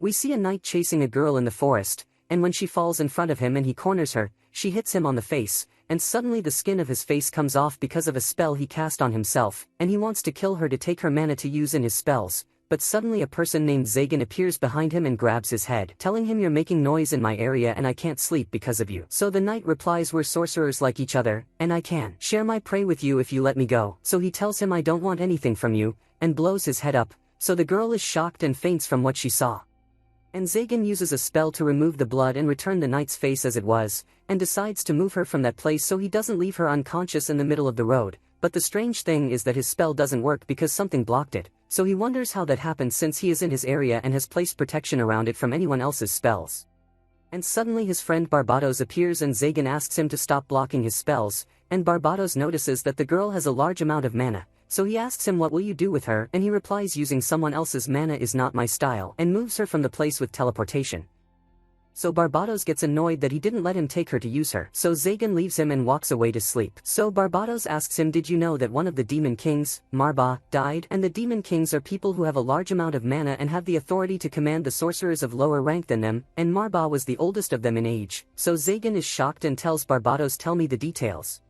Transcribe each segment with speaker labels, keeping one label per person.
Speaker 1: We see a knight chasing a girl in the forest, and when she falls in front of him and he corners her, she hits him on the face, and suddenly the skin of his face comes off because of a spell he cast on himself, and he wants to kill her to take her mana to use in his spells. But suddenly a person named Zagan appears behind him and grabs his head, telling him, "You're making noise in my area and I can't sleep because of you." So the knight replies, "We're sorcerers like each other, and I can share my prey with you if you let me go." So he tells him, "I don't want anything from you," and blows his head up, so the girl is shocked and faints from what she saw. And Zagan uses a spell to remove the blood and return the knight's face as it was, and decides to move her from that place so he doesn't leave her unconscious in the middle of the road. But the strange thing is that his spell doesn't work because something blocked it, so he wonders how that happened since he is in his area and has placed protection around it from anyone else's spells. And suddenly his friend Barbados appears and Zagan asks him to stop blocking his spells, and Barbados notices that the girl has a large amount of mana, so he asks him, "What will you do with her?" and he replies, "Using someone else's mana is not my style," and moves her from the place with teleportation. So Barbados gets annoyed that he didn't let him take her to use her, so Zagan leaves him and walks away to sleep. So Barbados asks him, "Did you know that one of the demon kings, Marba, died?" And the demon kings are people who have a large amount of mana and have the authority to command the sorcerers of lower rank than them, and Marba was the oldest of them in age. So Zagan is shocked and tells Barbados, "Tell me the details."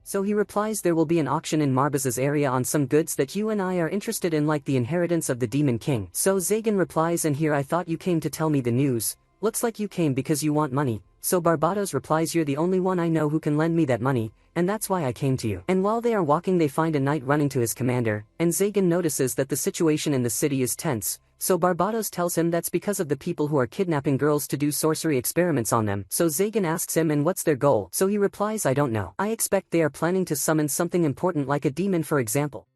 Speaker 1: So he replies, "There will be an auction in Marbaz's area on some goods that you and I are interested in, like the inheritance of the demon king." So Zagan replies, "And here I thought you came to tell me the news. Looks like you came because you want money." So Barbados replies, "You're the only one I know who can lend me that money, and that's why I came to you." And while they are walking they find a knight running to his commander, and Zagan notices that the situation in the city is tense. So Barbados tells him that's because of the people who are kidnapping girls to do sorcery experiments on them. So Zagan asks him, "And what's their goal?" So he replies, "I don't know. I expect they are planning to summon something important like a demon, for example."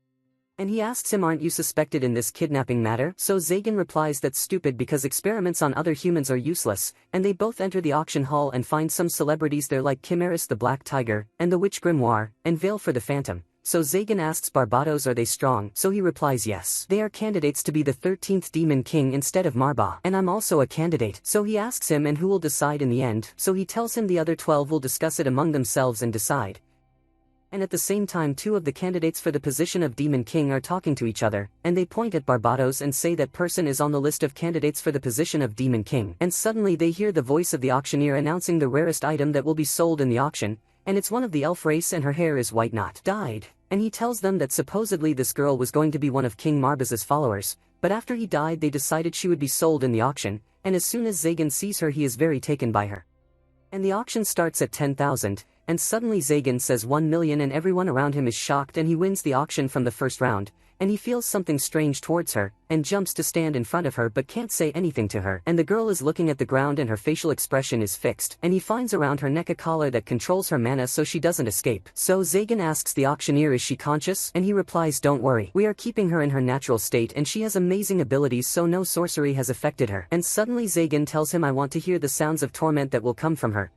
Speaker 1: And he asks him, "Aren't you suspected in this kidnapping matter?" So Zagan replies, "That's stupid because experiments on other humans are useless," and they both enter the auction hall and find some celebrities there like Chimeris the Black Tiger, and the Witch Grimoire, and Veil for the Phantom. So Zagan asks Barbados, "Are they strong?" So he replies, "Yes. They are candidates to be the 13th Demon King instead of Marba, and I'm also a candidate." So he asks him, "And who will decide in the end?" So he tells him the other 12 will discuss it among themselves and decide. And at the same time 2 of the candidates for the position of Demon King are talking to each other, and they point at Barbados and say that person is on the list of candidates for the position of Demon King. And suddenly they hear the voice of the auctioneer announcing the rarest item that will be sold in the auction, and it's one of the elf race and her hair is white, not dyed. And he tells them that supposedly this girl was going to be one of King Marbaz's followers, but after he died they decided she would be sold in the auction, and as soon as Zagan sees her he is very taken by her. And the auction starts at 10,000, and suddenly Zagan says 1 million and everyone around him is shocked and he wins the auction from the first round, and he feels something strange towards her, and jumps to stand in front of her but can't say anything to her, and the girl is looking at the ground and her facial expression is fixed, and he finds around her neck a collar that controls her mana so she doesn't escape. So Zagan asks the auctioneer, "Is she conscious?" And he replies, "Don't worry, we are keeping her in her natural state and she has amazing abilities so no sorcery has affected her." And suddenly Zagan tells him, "I want to hear the sounds of torment that will come from her."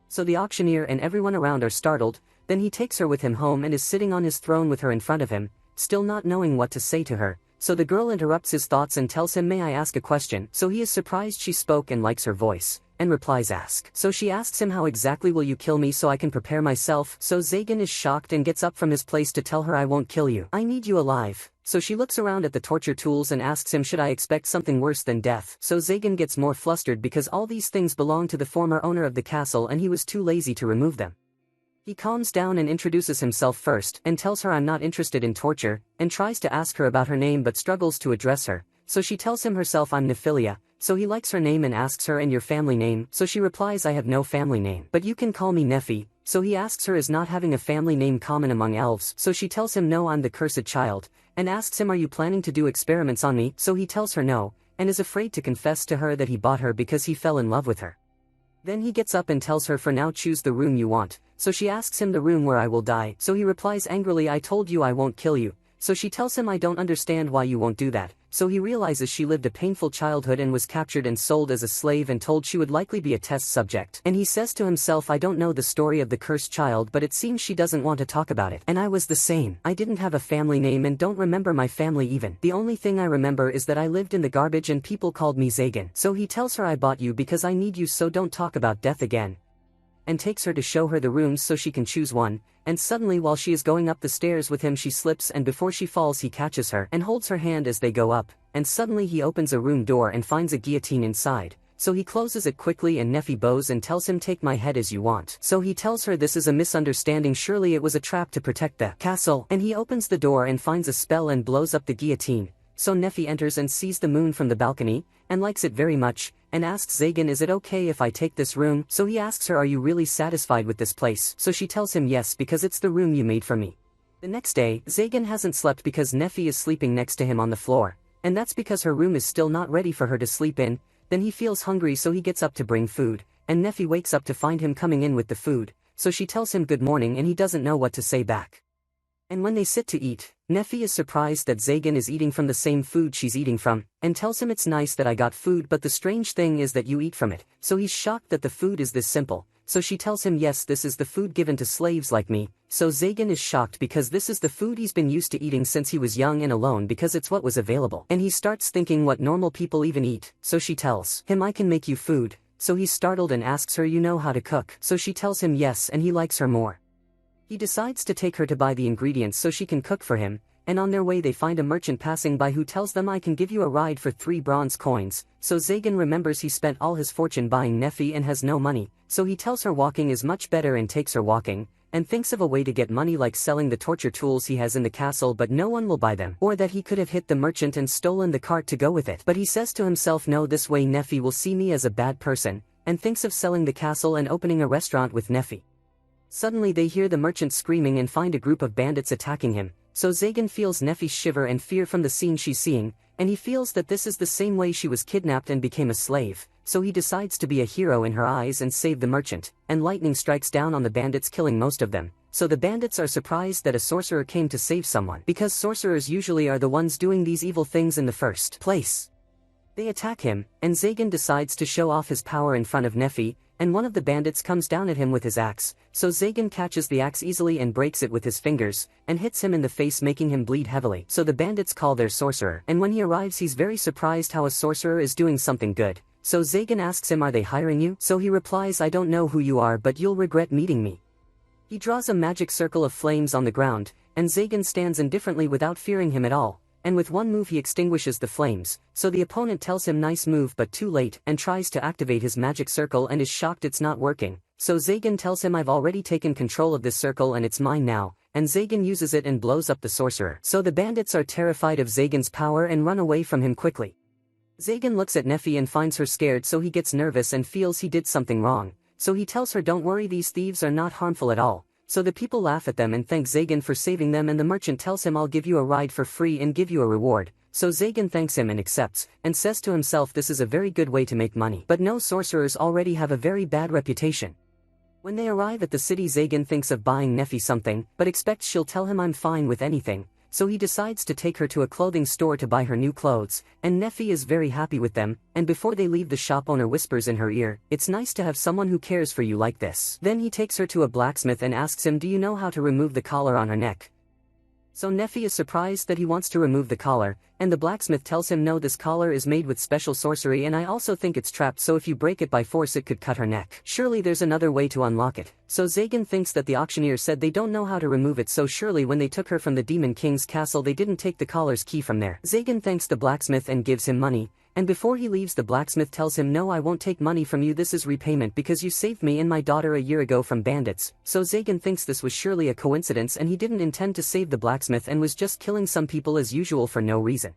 Speaker 1: So the auctioneer and everyone around are startled, then he takes her with him home and is sitting on his throne with her in front of him, still not knowing what to say to her. So the girl interrupts his thoughts and tells him, "May I ask a question?" So he is surprised she spoke and likes her voice, and replies, "Ask." So she asks him, "How exactly will you kill me so I can prepare myself?" So Zagan is shocked and gets up from his place to tell her, "I won't kill you. I need you alive." So she looks around at the torture tools and asks him, "Should I expect something worse than death?" So Zagan gets more flustered because all these things belong to the former owner of the castle and he was too lazy to remove them. He calms down and introduces himself first, and tells her, "I'm not interested in torture," and tries to ask her about her name but struggles to address her. So she tells him herself, "I'm Nephilia." So he likes her name and asks her, "And your family name?" So she replies, "I have no family name, but you can call me Nephi." So he asks her, is not having a family name common among elves? So she tells him, "No, I'm the cursed child," and asks him, "Are you planning to do experiments on me?" So he tells her no, and is afraid to confess to her that he bought her because he fell in love with her. Then he gets up and tells her, "For now choose the room you want." So she asks him, "The room where I will die." So he replies angrily, "I told you I won't kill you." So she tells him, "I don't understand why you won't do that." So he realizes she lived a painful childhood and was captured and sold as a slave and told she would likely be a test subject. And he says to himself, "I don't know the story of the cursed child, but it seems she doesn't want to talk about it. And I was the same. I didn't have a family name and don't remember my family even. The only thing I remember is that I lived in the garbage and people called me Zagan." So he tells her, "I bought you because I need you, so don't talk about death again," and takes her to show her the rooms so she can choose one. And suddenly while she is going up the stairs with him she slips, and before she falls he catches her and holds her hand as they go up, and suddenly he opens a room door and finds a guillotine inside. So he closes it quickly and Nefi bows and tells him take my head as you want. So he tells her this is a misunderstanding, surely it was a trap to protect the castle, and he opens the door and finds a spell and blows up the guillotine. So Nefi enters and sees the moon from the balcony, and likes it very much, and asks Zagan is it okay if I take this room? So he asks her are you really satisfied with this place? So she tells him yes because it's the room you made for me. The next day, Zagan hasn't slept because Nefi is sleeping next to him on the floor, and that's because her room is still not ready for her to sleep in. Then he feels hungry so he gets up to bring food, and Nefi wakes up to find him coming in with the food, so she tells him good morning and he doesn't know what to say back. And when they sit to eat, Nefi is surprised that Zagan is eating from the same food she's eating from, and tells him it's nice that I got food but the strange thing is that you eat from it, so he's shocked that the food is this simple. So she tells him yes this is the food given to slaves like me, so Zagan is shocked because this is the food he's been used to eating since he was young and alone because it's what was available. And he starts thinking what normal people even eat, so she tells him I can make you food, so he's startled and asks her you know how to cook, so she tells him yes and he likes her more. He decides to take her to buy the ingredients so she can cook for him, and on their way they find a merchant passing by who tells them I can give you a ride for 3 bronze coins, so Zagan remembers he spent all his fortune buying Nefi and has no money, so he tells her walking is much better and takes her walking, and thinks of a way to get money like selling the torture tools he has in the castle but no one will buy them, or that he could have hit the merchant and stolen the cart to go with it. But he says to himself no this way Nefi will see me as a bad person, and thinks of selling the castle and opening a restaurant with Nefi. Suddenly they hear the merchant screaming and find a group of bandits attacking him, so Zagan feels Nefi shiver and fear from the scene she's seeing, and he feels that this is the same way she was kidnapped and became a slave, so he decides to be a hero in her eyes and save the merchant, and lightning strikes down on the bandits killing most of them, so the bandits are surprised that a sorcerer came to save someone because sorcerers usually are the ones doing these evil things in the first place. They attack him, and Zagan decides to show off his power in front of Nefi, and one of the bandits comes down at him with his axe, so Zagan catches the axe easily and breaks it with his fingers, and hits him in the face making him bleed heavily. So the bandits call their sorcerer, and when he arrives he's very surprised how a sorcerer is doing something good, so Zagan asks him are they hiring you? So he replies I don't know who you are but you'll regret meeting me. He draws a magic circle of flames on the ground, and Zagan stands indifferently without fearing him at all, and with one move he extinguishes the flames, so the opponent tells him nice move but too late and tries to activate his magic circle and is shocked it's not working, so Zagan tells him I've already taken control of this circle and it's mine now, and Zagan uses it and blows up the sorcerer. So the bandits are terrified of Zagan's power and run away from him quickly. Zagan looks at Nefi and finds her scared so he gets nervous and feels he did something wrong, so he tells her don't worry these thieves are not harmful at all. So the people laugh at them and thank Zagan for saving them and the merchant tells him I'll give you a ride for free and give you a reward, so Zagan thanks him and accepts, and says to himself this is a very good way to make money. But no sorcerers already have a very bad reputation. When they arrive at the city Zagan thinks of buying Nefi something, but expects she'll tell him I'm fine with anything, so he decides to take her to a clothing store to buy her new clothes, and Nefi is very happy with them, and before they leave the shop owner whispers in her ear, it's nice to have someone who cares for you like this. Then he takes her to a blacksmith and asks him do you know how to remove the collar on her neck? So Nefi is surprised that he wants to remove the collar, and the blacksmith tells him no this collar is made with special sorcery and I also think it's trapped so if you break it by force it could cut her neck. Surely there's another way to unlock it. So Zagan thinks that the auctioneer said they don't know how to remove it so surely when they took her from the Demon King's castle they didn't take the collar's key from there. Zagan thanks the blacksmith and gives him money, and before he leaves the blacksmith tells him no I won't take money from you this is repayment because you saved me and my daughter a year ago from bandits, so Zagan thinks this was surely a coincidence and he didn't intend to save the blacksmith and was just killing some people as usual for no reason.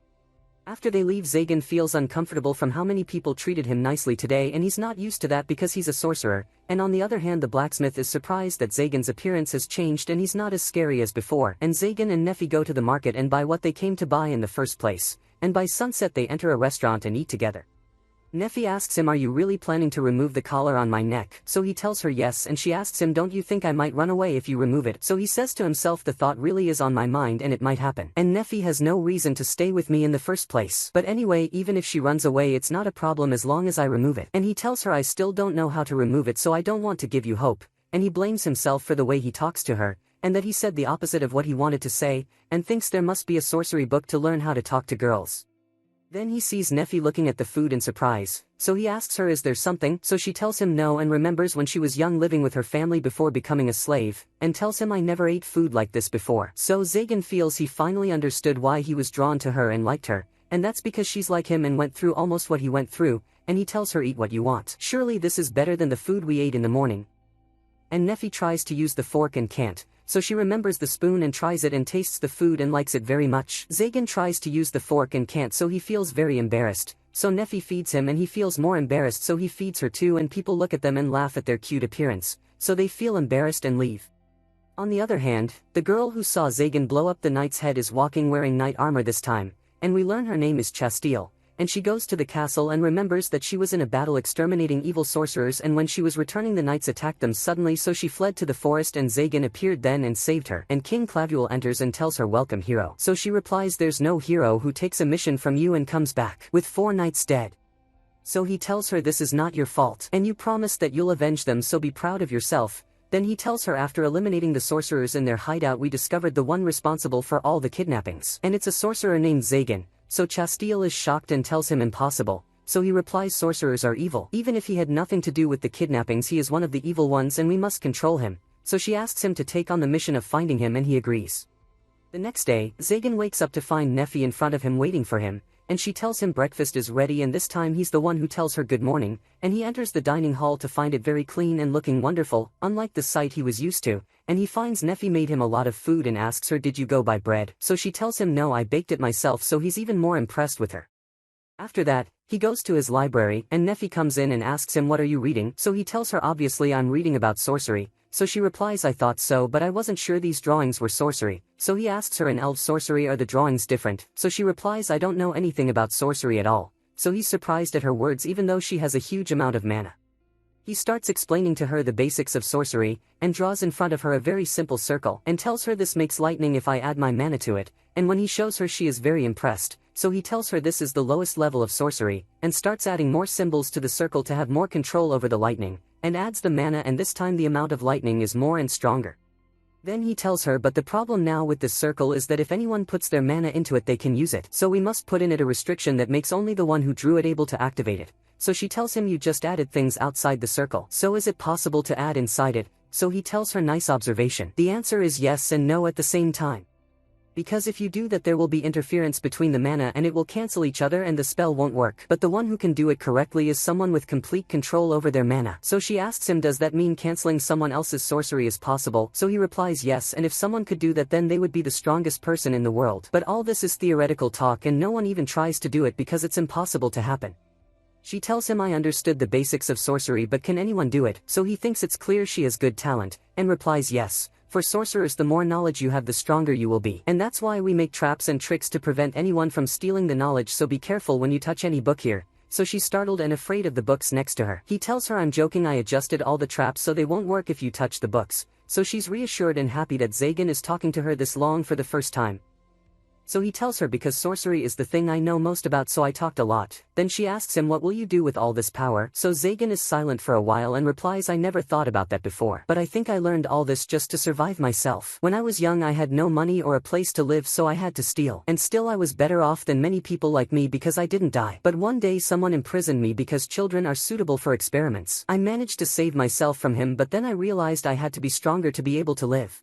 Speaker 1: After they leave Zagan feels uncomfortable from how many people treated him nicely today and he's not used to that because he's a sorcerer, and on the other hand the blacksmith is surprised that Zagan's appearance has changed and he's not as scary as before, and Zagan and Nefi go to the market and buy what they came to buy in the first place. And by sunset they enter a restaurant and eat together. Nefi asks him are you really planning to remove the collar on my neck? So he tells her yes and she asks him don't you think I might run away if you remove it? So he says to himself the thought really is on my mind and it might happen. And Nefi has no reason to stay with me in the first place. But anyway even if she runs away it's not a problem as long as I remove it. And he tells her I still don't know how to remove it so I don't want to give you hope. And he blames himself for the way he talks to her, and that he said the opposite of what he wanted to say, and thinks there must be a sorcery book to learn how to talk to girls. Then he sees Nefi looking at the food in surprise, so he asks her is there something, so she tells him no and remembers when she was young living with her family before becoming a slave, and tells him I never ate food like this before. So Zagan feels he finally understood why he was drawn to her and liked her, and that's because she's like him and went through almost what he went through, and he tells her eat what you want. Surely this is better than the food we ate in the morning. And Neffy tries to use the fork and can't, so she remembers the spoon and tries it and tastes the food and likes it very much. Zagan tries to use the fork and can't, so he feels very embarrassed. So Neffy feeds him and he feels more embarrassed, so he feeds her too, and people look at them and laugh at their cute appearance, so they feel embarrassed and leave. On the other hand, the girl who saw Zagan blow up the knight's head is walking wearing knight armor this time, and we learn her name is Chastille, and she goes to the castle and remembers that she was in a battle exterminating evil sorcerers, and when she was returning the knights attacked them suddenly, so she fled to the forest and Zagan appeared then and saved her, and King Clavule enters and tells her welcome hero. So she replies there's no hero who takes a mission from you and comes back with 4 knights dead. So he tells her this is not your fault, and you promised that you'll avenge them, so be proud of yourself. Then he tells her after eliminating the sorcerers in their hideout we discovered the one responsible for all the kidnappings, and it's a sorcerer named Zagan. So Chastille is shocked and tells him impossible, so he replies sorcerers are evil. Even if he had nothing to do with the kidnappings, he is one of the evil ones and we must control him. So she asks him to take on the mission of finding him and he agrees. The next day, Zagan wakes up to find Neffy in front of him waiting for him, and she tells him breakfast is ready, and this time he's the one who tells her good morning, and he enters the dining hall to find it very clean and looking wonderful, unlike the sight he was used to, and he finds Neffy made him a lot of food and asks her did you go buy bread, so she tells him no, I baked it myself, so he's even more impressed with her. After that, he goes to his library and Neffy comes in and asks him what are you reading, so he tells her obviously I'm reading about sorcery. So she replies I thought so, but I wasn't sure these drawings were sorcery. So he asks her in elf sorcery are the drawings different, so she replies I don't know anything about sorcery at all. So he's surprised at her words even though she has a huge amount of mana. He starts explaining to her the basics of sorcery, and draws in front of her a very simple circle, and tells her this makes lightning if I add my mana to it, and when he shows her she is very impressed, so he tells her this is the lowest level of sorcery, and starts adding more symbols to the circle to have more control over the lightning, and adds the mana, and this time the amount of lightning is more and stronger. Then he tells her but the problem now with this circle is that if anyone puts their mana into it they can use it, so we must put in it a restriction that makes only the one who drew it able to activate it. So she tells him you just added things outside the circle, so is it possible to add inside it? So he tells her nice observation. The answer is yes and no at the same time. Because if you do that there will be interference between the mana and it will cancel each other and the spell won't work. But the one who can do it correctly is someone with complete control over their mana. So she asks him does that mean canceling someone else's sorcery is possible? So he replies yes, and if someone could do that then they would be the strongest person in the world. But all this is theoretical talk and no one even tries to do it because it's impossible to happen. She tells him I understood the basics of sorcery but can anyone do it? So he thinks it's clear she has good talent, and replies yes. For sorcerers the more knowledge you have the stronger you will be. And that's why we make traps and tricks to prevent anyone from stealing the knowledge, so be careful when you touch any book here. So she's startled and afraid of the books next to her. He tells her I'm joking, I adjusted all the traps so they won't work if you touch the books. So she's reassured and happy that Zagan is talking to her this long for the first time. So he tells her because sorcery is the thing I know most about, so I talked a lot. Then she asks him what will you do with all this power? So Zagan is silent for a while and replies I never thought about that before, but I think I learned all this just to survive myself. When I was young I had no money or a place to live, so I had to steal. And still I was better off than many people like me because I didn't die. But one day someone imprisoned me because children are suitable for experiments. I managed to save myself from him, but then I realized I had to be stronger to be able to live.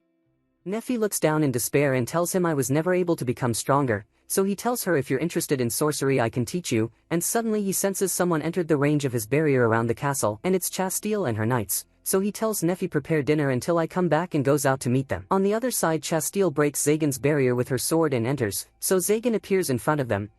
Speaker 1: Neffy looks down in despair and tells him I was never able to become stronger, so he tells her if you're interested in sorcery I can teach you, and suddenly he senses someone entered the range of his barrier around the castle, and it's Chastille and her knights, so he tells Neffy prepare dinner until I come back and goes out to meet them. On the other side Chastille breaks Zagan's barrier with her sword and enters, so Zagan appears in front of them,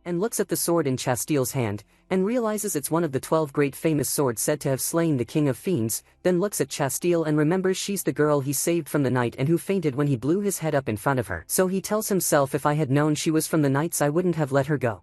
Speaker 1: and looks at the sword in Chastille's hand, and realizes it's one of the 12 great famous swords said to have slain the king of fiends, then looks at Chastille and remembers she's the girl he saved from the knight and who fainted when he blew his head up in front of her. So he tells himself if I had known she was from the knights I wouldn't have let her go.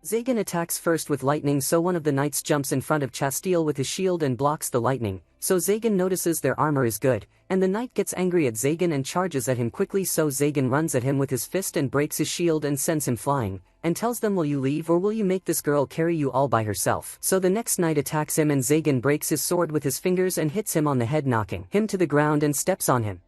Speaker 1: Zagan attacks first with lightning, so one of the knights jumps in front of Chastille with his shield and blocks the lightning, so Zagan notices their armor is good, and the knight gets angry at Zagan and charges at him quickly, so Zagan runs at him with his fist and breaks his shield and sends him flying, and tells them will you leave or will you make this girl carry you all by herself? So the next knight attacks him and Zagan breaks his sword with his fingers and hits him on the head, knocking him to the ground and steps on him.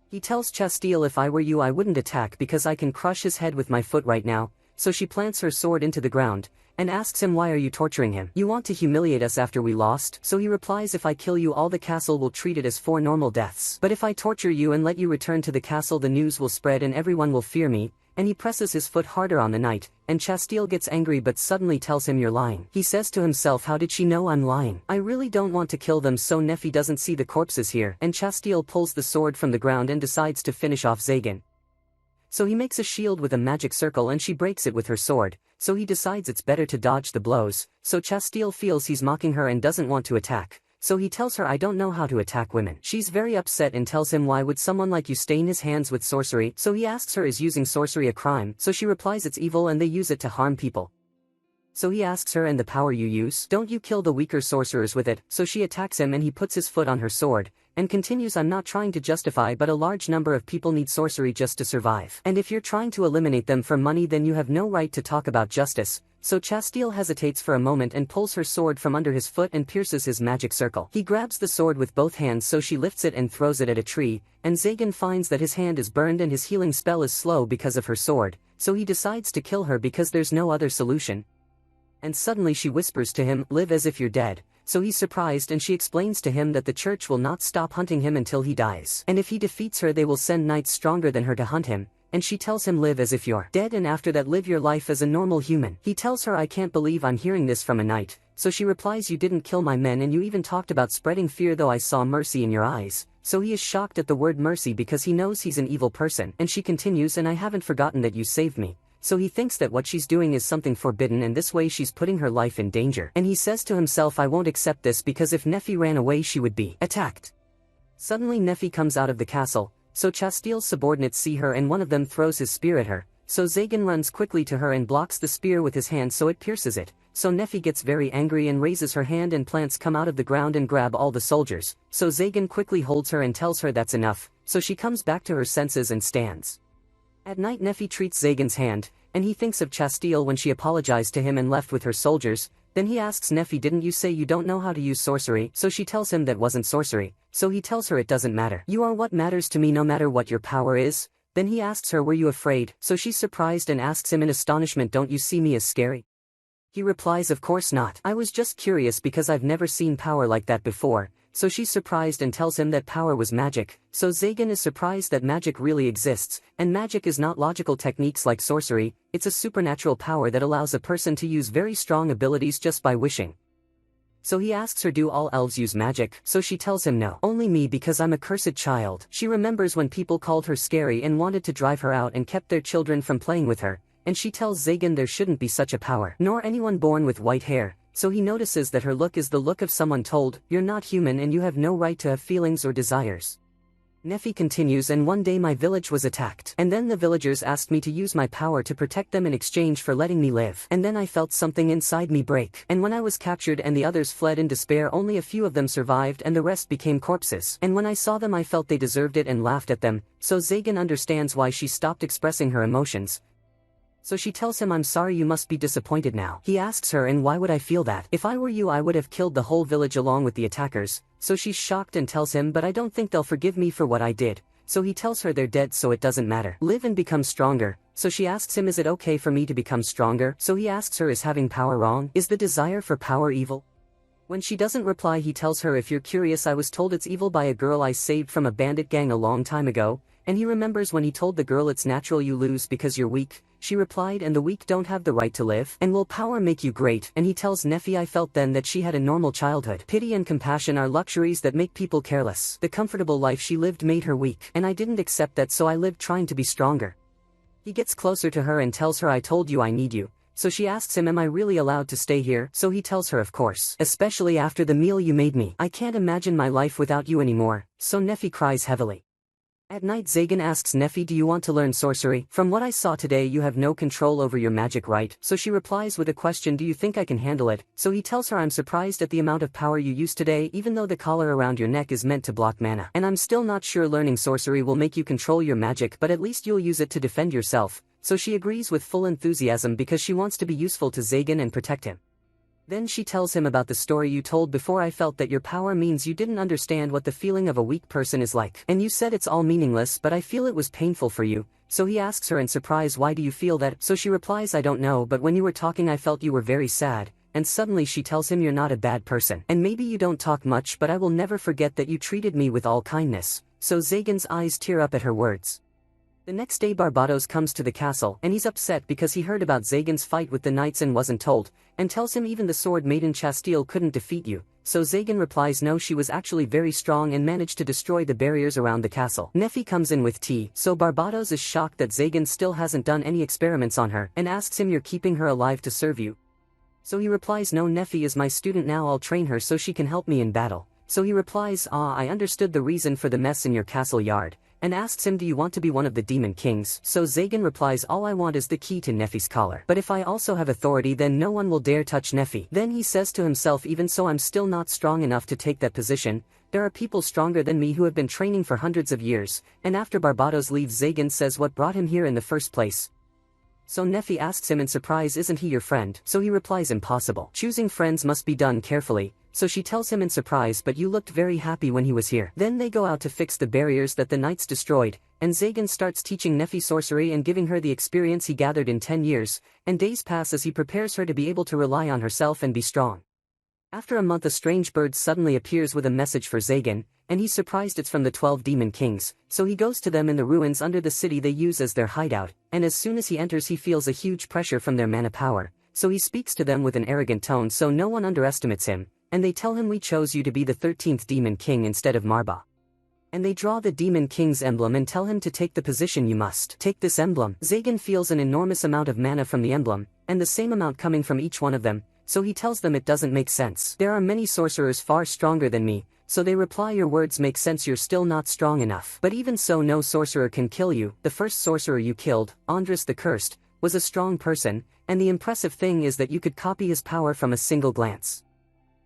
Speaker 1: He tells Chastille if I were you I wouldn't attack because I can crush his head with my foot right now. So she plants her sword into the ground, and asks him why are you torturing him? You want to humiliate us after we lost? So he replies if I kill you all the castle will treat it as 4 normal deaths. But if I torture you and let you return to the castle the news will spread and everyone will fear me, and he presses his foot harder on the knight, and Chasteel gets angry but suddenly tells him you're lying. He says to himself, how did she know I'm lying? I really don't want to kill them, so Nephi doesn't see the corpses here, and Chasteel pulls the sword from the ground and decides to finish off Zagan. So he makes a shield with a magic circle and she breaks it with her sword, so he decides it's better to dodge the blows, so Chasteel feels he's mocking her and doesn't want to attack. So he tells her, I don't know how to attack women. She's very upset and tells him, why would someone like you stain his hands with sorcery? So he asks her, is using sorcery a crime? So she replies, it's evil and they use it to harm people. So he asks her, and the power you use? Don't you kill the weaker sorcerers with it? So she attacks him and he puts his foot on her sword, and continues, I'm not trying to justify, but a large number of people need sorcery just to survive. And if you're trying to eliminate them for money, then you have no right to talk about justice. So Chasteel hesitates for a moment and pulls her sword from under his foot and pierces his magic circle. He grabs the sword with both hands, so she lifts it and throws it at a tree, and Zagan finds that his hand is burned and his healing spell is slow because of her sword, so he decides to kill her because there's no other solution. And suddenly she whispers to him, live as if you're dead. So he's surprised and she explains to him that the church will not stop hunting him until he dies. And if he defeats her, they will send knights stronger than her to hunt him. And she tells him, live as if you're dead, and after that live your life as a normal human. He tells her, I can't believe I'm hearing this from a knight. So she replies, you didn't kill my men and you even talked about spreading fear, though I saw mercy in your eyes. So he is shocked at the word mercy because he knows he's an evil person. And she continues, and I haven't forgotten that you saved me. So he thinks that what she's doing is something forbidden and this way she's putting her life in danger. And he says to himself, I won't accept this because if Nephi ran away she would be attacked. Suddenly Nephi comes out of the castle, so Chasteel's subordinates see her and one of them throws his spear at her. So Zagan runs quickly to her and blocks the spear with his hand so it pierces it. So Nephi gets very angry and raises her hand and plants come out of the ground and grab all the soldiers. So Zagan quickly holds her and tells her that's enough, so she comes back to her senses and stands. At night Nephi treats Zagan's hand, and he thinks of Chasteel when she apologized to him and left with her soldiers. Then he asks Nephi, didn't you say you don't know how to use sorcery? So she tells him that wasn't sorcery. So he tells her, it doesn't matter. You are what matters to me no matter what your power is. Then he asks her, were you afraid? So she's surprised and asks him in astonishment, don't you see me as scary? He replies, of course not. I was just curious because I've never seen power like that before. So she's surprised and tells him that power was magic. So Zagan is surprised that magic really exists, and magic is not logical techniques like sorcery, it's a supernatural power that allows a person to use very strong abilities just by wishing. So he asks her, do all elves use magic? So she tells him no. Only me because I'm a cursed child. She remembers when people called her scary and wanted to drive her out and kept their children from playing with her, and she tells Zagan there shouldn't be such a power, nor anyone born with white hair. So he notices that her look is the look of someone told, you're not human and you have no right to have feelings or desires. Nephi continues, and one day my village was attacked, and then the villagers asked me to use my power to protect them in exchange for letting me live. And then I felt something inside me break, and when I was captured and the others fled in despair, only a few of them survived and the rest became corpses. And when I saw them I felt they deserved it and laughed at them. So Zagan understands why she stopped expressing her emotions. So she tells him, I'm sorry, you must be disappointed now. He asks her, and why would I feel that? If I were you I would have killed the whole village along with the attackers. So she's shocked and tells him, but I don't think they'll forgive me for what I did. So he tells her they're dead so it doesn't matter. Live and become stronger. So she asks him, is it okay for me to become stronger? So he asks her, is having power wrong? Is the desire for power evil? When she doesn't reply he tells her, if you're curious, I was told it's evil by a girl I saved from a bandit gang a long time ago. And he remembers when he told the girl it's natural you lose because you're weak. She replied, and the weak don't have the right to live, and will power make you great? And he tells Nephi, I felt then that she had a normal childhood. Pity and compassion are luxuries that make people careless. The comfortable life she lived made her weak, and I didn't accept that, so I lived trying to be stronger. He gets closer to her and tells her, I told you I need you. So she asks him, am I really allowed to stay here? So he tells her, of course. Especially after the meal you made me. I can't imagine my life without you anymore. So Nephi cries heavily. At night Zagan asks Nephi, do you want to learn sorcery? From what I saw today you have no control over your magic, right? So she replies with a question, do you think I can handle it? So he tells her, I'm surprised at the amount of power you use today, even though the collar around your neck is meant to block mana. And I'm still not sure learning sorcery will make you control your magic, but at least you'll use it to defend yourself. So she agrees with full enthusiasm because she wants to be useful to Zagan and protect him. Then she tells him about the story you told before. I felt that your power means you didn't understand what the feeling of a weak person is like. And you said it's all meaningless, but I feel it was painful for you. So he asks her in surprise, why do you feel that? So she replies, I don't know, but when you were talking I felt you were very sad. And suddenly she tells him, you're not a bad person. And maybe you don't talk much, but I will never forget that you treated me with all kindness. So Zagan's eyes tear up at her words. The next day Barbados comes to the castle and he's upset because he heard about Zagan's fight with the knights and wasn't told, and tells him even the sword maiden Chastile couldn't defeat you. So Zagan replies no, she was actually very strong and managed to destroy the barriers around the castle. Nefi comes in with tea, so Barbados is shocked that Zagan still hasn't done any experiments on her and asks him, you're keeping her alive to serve you? So he replies, no, Nefi is my student now, I'll train her so she can help me in battle. So he replies, I understood the reason for the mess in your castle yard, and asks him, do you want to be one of the demon kings? So Zagan replies, all I want is the key to Nefi's collar. But if I also have authority then no one will dare touch Nefi. Then he says to himself, even so I'm still not strong enough to take that position. There are people stronger than me who have been training for hundreds of years. And after Barbados leaves, Zagan says what brought him here in the first place. So Nefi asks him in surprise, isn't he your friend? So he replies, impossible. Choosing friends must be done carefully. So she tells him in surprise, but you looked very happy when he was here. Then they go out to fix the barriers that the knights destroyed, and Zagan starts teaching Nefi sorcery and giving her the experience he gathered in 10 years, and days pass as he prepares her to be able to rely on herself and be strong. After a month a strange bird suddenly appears with a message for Zagan, and he's surprised it's from the 12 demon kings, so he goes to them in the ruins under the city they use as their hideout, and as soon as he enters he feels a huge pressure from their mana power, so he speaks to them with an arrogant tone so no one underestimates him. And they tell him, we chose you to be the 13th Demon King instead of Marba. And they draw the Demon King's emblem and tell him to take the position, you must take this emblem. Zagan feels an enormous amount of mana from the emblem, and the same amount coming from each one of them, so he tells them it doesn't make sense. There are many sorcerers far stronger than me, so they reply, your words make sense, you're still not strong enough. But even so no sorcerer can kill you. The first sorcerer you killed, Andres the Cursed, was a strong person, and the impressive thing is that you could copy his power from a single glance.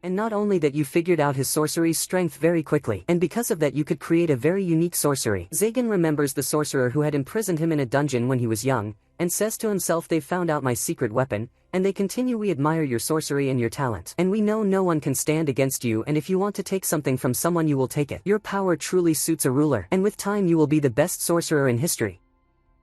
Speaker 1: And not only that, you figured out his sorcery's strength very quickly, and because of that you could create a very unique sorcery. Zagan remembers the sorcerer who had imprisoned him in a dungeon when he was young, and says to himself, they found out my secret weapon, and they continue, we admire your sorcery and your talent, and we know no one can stand against you, and if you want to take something from someone you will take it. Your power truly suits a ruler, and with time you will be the best sorcerer in history.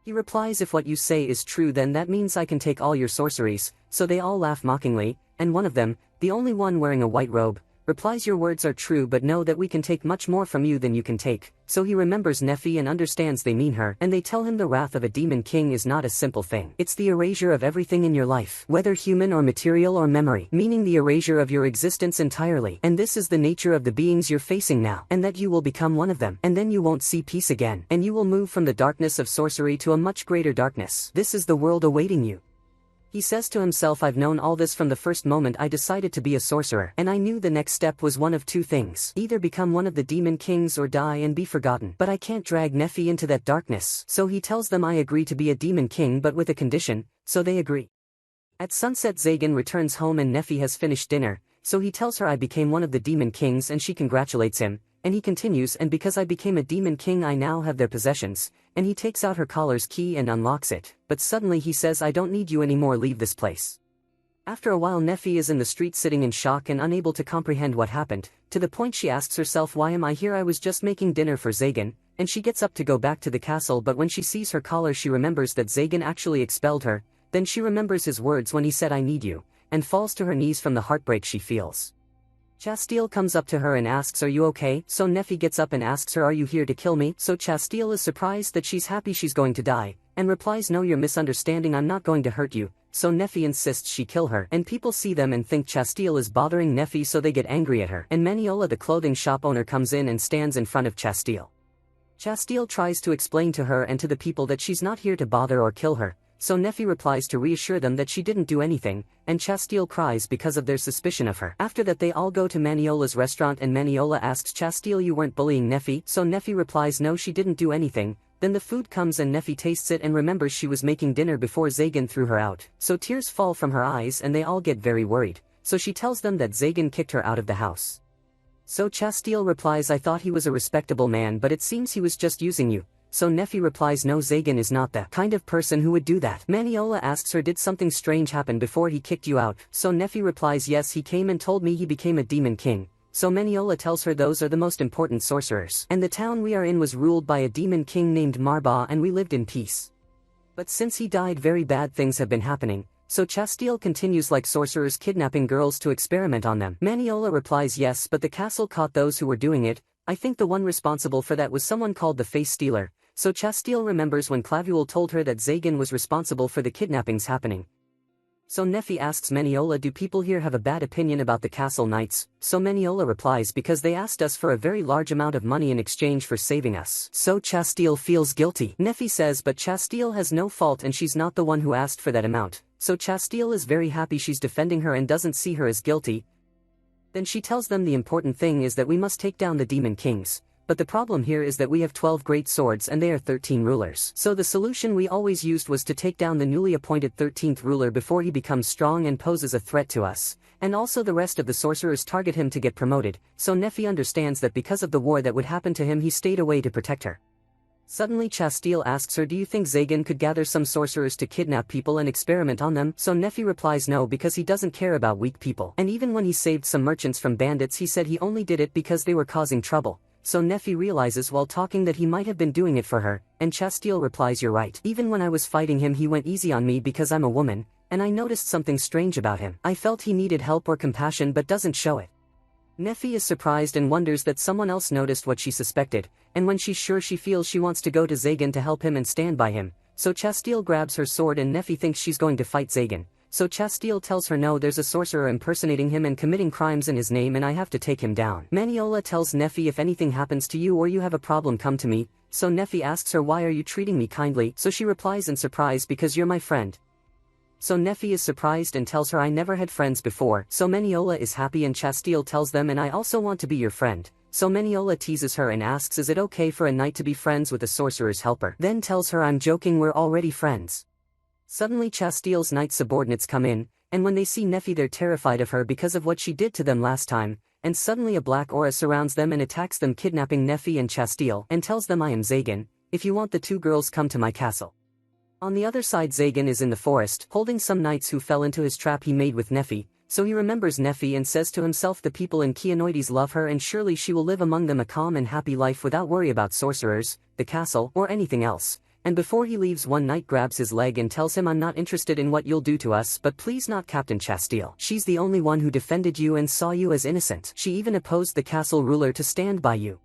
Speaker 1: He replies, if what you say is true then that means I can take all your sorceries, so they all laugh mockingly, and one of them, the only one wearing a white robe, replies, your words are true but know that we can take much more from you than you can take. So he remembers Nefi and understands they mean her, and they tell him the wrath of a demon king is not a simple thing. It's the erasure of everything in your life, whether human or material or memory, meaning the erasure of your existence entirely. And this is the nature of the beings you're facing now, and that you will become one of them, and then you won't see peace again, and you will move from the darkness of sorcery to a much greater darkness. This is the world awaiting you. He says to himself, I've known all this from the first moment I decided to be a sorcerer, and I knew the next step was one of two things. Either become one of the demon kings or die and be forgotten. But I can't drag Nefi into that darkness. So he tells them, I agree to be a demon king but with a condition, so they agree. At sunset Zagan returns home and Nefi has finished dinner, so he tells her, I became one of the demon kings, and she congratulates him. And he continues, and because I became a demon king I now have their possessions, and he takes out her collar's key and unlocks it, but suddenly he says, I don't need you anymore, leave this place. After a while Nefi is in the street sitting in shock and unable to comprehend what happened, to the point she asks herself, why am I here? I was just making dinner for Zagan, and she gets up to go back to the castle, but when she sees her collar she remembers that Zagan actually expelled her, then she remembers his words when he said I need you, and falls to her knees from the heartbreak she feels. Chastile comes up to her and asks, are you okay? So Nefi gets up and asks her, are you here to kill me? So Chastile is surprised that she's happy she's going to die, and replies, no, you're misunderstanding, I'm not going to hurt you. So Nefi insists she kill her, and people see them and think Chastile is bothering Nefi, so they get angry at her, and Maniola the clothing shop owner comes in and stands in front of Chastile. Chastile tries to explain to her and to the people that she's not here to bother or kill her, so Nefi replies to reassure them that she didn't do anything, and Chastile cries because of their suspicion of her. After that they all go to Maniola's restaurant and Maniola asks Chastile, you weren't bullying Nefi? So Nefi replies, no, she didn't do anything. Then the food comes and Nefi tastes it and remembers she was making dinner before Zagan threw her out, so tears fall from her eyes and they all get very worried, so she tells them that Zagan kicked her out of the house. So Chastile replies, I thought he was a respectable man but it seems he was just using you. So Nefi replies, no, Zagan is not the kind of person who would do that. Maniola asks her, did something strange happen before he kicked you out? So Nefi replies, yes, he came and told me he became a demon king. So Maniola tells her those are the most important sorcerers, and the town we are in was ruled by a demon king named Marba and we lived in peace. But since he died very bad things have been happening, so Chastile continues like sorcerers kidnapping girls to experiment on them. Maniola replies, yes, but the castle caught those who were doing it. I think the one responsible for that was someone called the Face Stealer, So Chastille remembers when Clavule told her that Zagan was responsible for the kidnappings happening. So Neffy asks Meniola, do people here have a bad opinion about the castle knights? So Meniola replies, because they asked us for a very large amount of money in exchange for saving us. So Chastille feels guilty. Neffy says but Chastille has no fault and she's not the one who asked for that amount. So Chastille is very happy she's defending her and doesn't see her as guilty. Then she tells them the important thing is that we must take down the demon kings. But the problem here is that we have 12 great swords and they are 13 rulers. So the solution we always used was to take down the newly appointed 13th ruler before he becomes strong and poses a threat to us. And also the rest of the sorcerers target him to get promoted, so Neffy understands that because of the war that would happen to him he stayed away to protect her. Suddenly Chastille asks her, do you think Zagan could gather some sorcerers to kidnap people and experiment on them? So Neffy replies no, because he doesn't care about weak people. And even when he saved some merchants from bandits he said he only did it because they were causing trouble. So Neffy realizes while talking that he might have been doing it for her, and Chastille replies, you're right. Even when I was fighting him he went easy on me because I'm a woman, and I noticed something strange about him. I felt he needed help or compassion but doesn't show it. Neffy is surprised and wonders that someone else noticed what she suspected, and when she's sure she feels she wants to go to Zagan to help him and stand by him, so Chastille grabs her sword and Neffy thinks she's going to fight Zagan. So Chastille tells her no, there's a sorcerer impersonating him and committing crimes in his name and I have to take him down. Maniola tells Neffy, if anything happens to you or you have a problem come to me. So Neffy asks her, why are you treating me kindly? So she replies in surprise, because you're my friend. So Neffy is surprised and tells her, I never had friends before. So Maniola is happy and Chastille tells them, and I also want to be your friend. So Maniola teases her and asks, is it okay for a knight to be friends with a sorcerer's helper? Then tells her, I'm joking, we're already friends. Suddenly Chastille's knight subordinates come in, and when they see Neffy they're terrified of her because of what she did to them last time, and suddenly a black aura surrounds them and attacks them, kidnapping Neffy and Chastille, and tells them, I am Zagan, if you want the two girls come to my castle. On the other side Zagan is in the forest, holding some knights who fell into his trap he made with Neffy, so he remembers Neffy and says to himself, the people in Keanoides love her and surely she will live among them a calm and happy life without worry about sorcerers, the castle, or anything else. And before he leaves one knight grabs his leg and tells him, I'm not interested in what you'll do to us, but please not Captain Chastille. She's the only one who defended you and saw you as innocent. She even opposed the castle ruler to stand by you.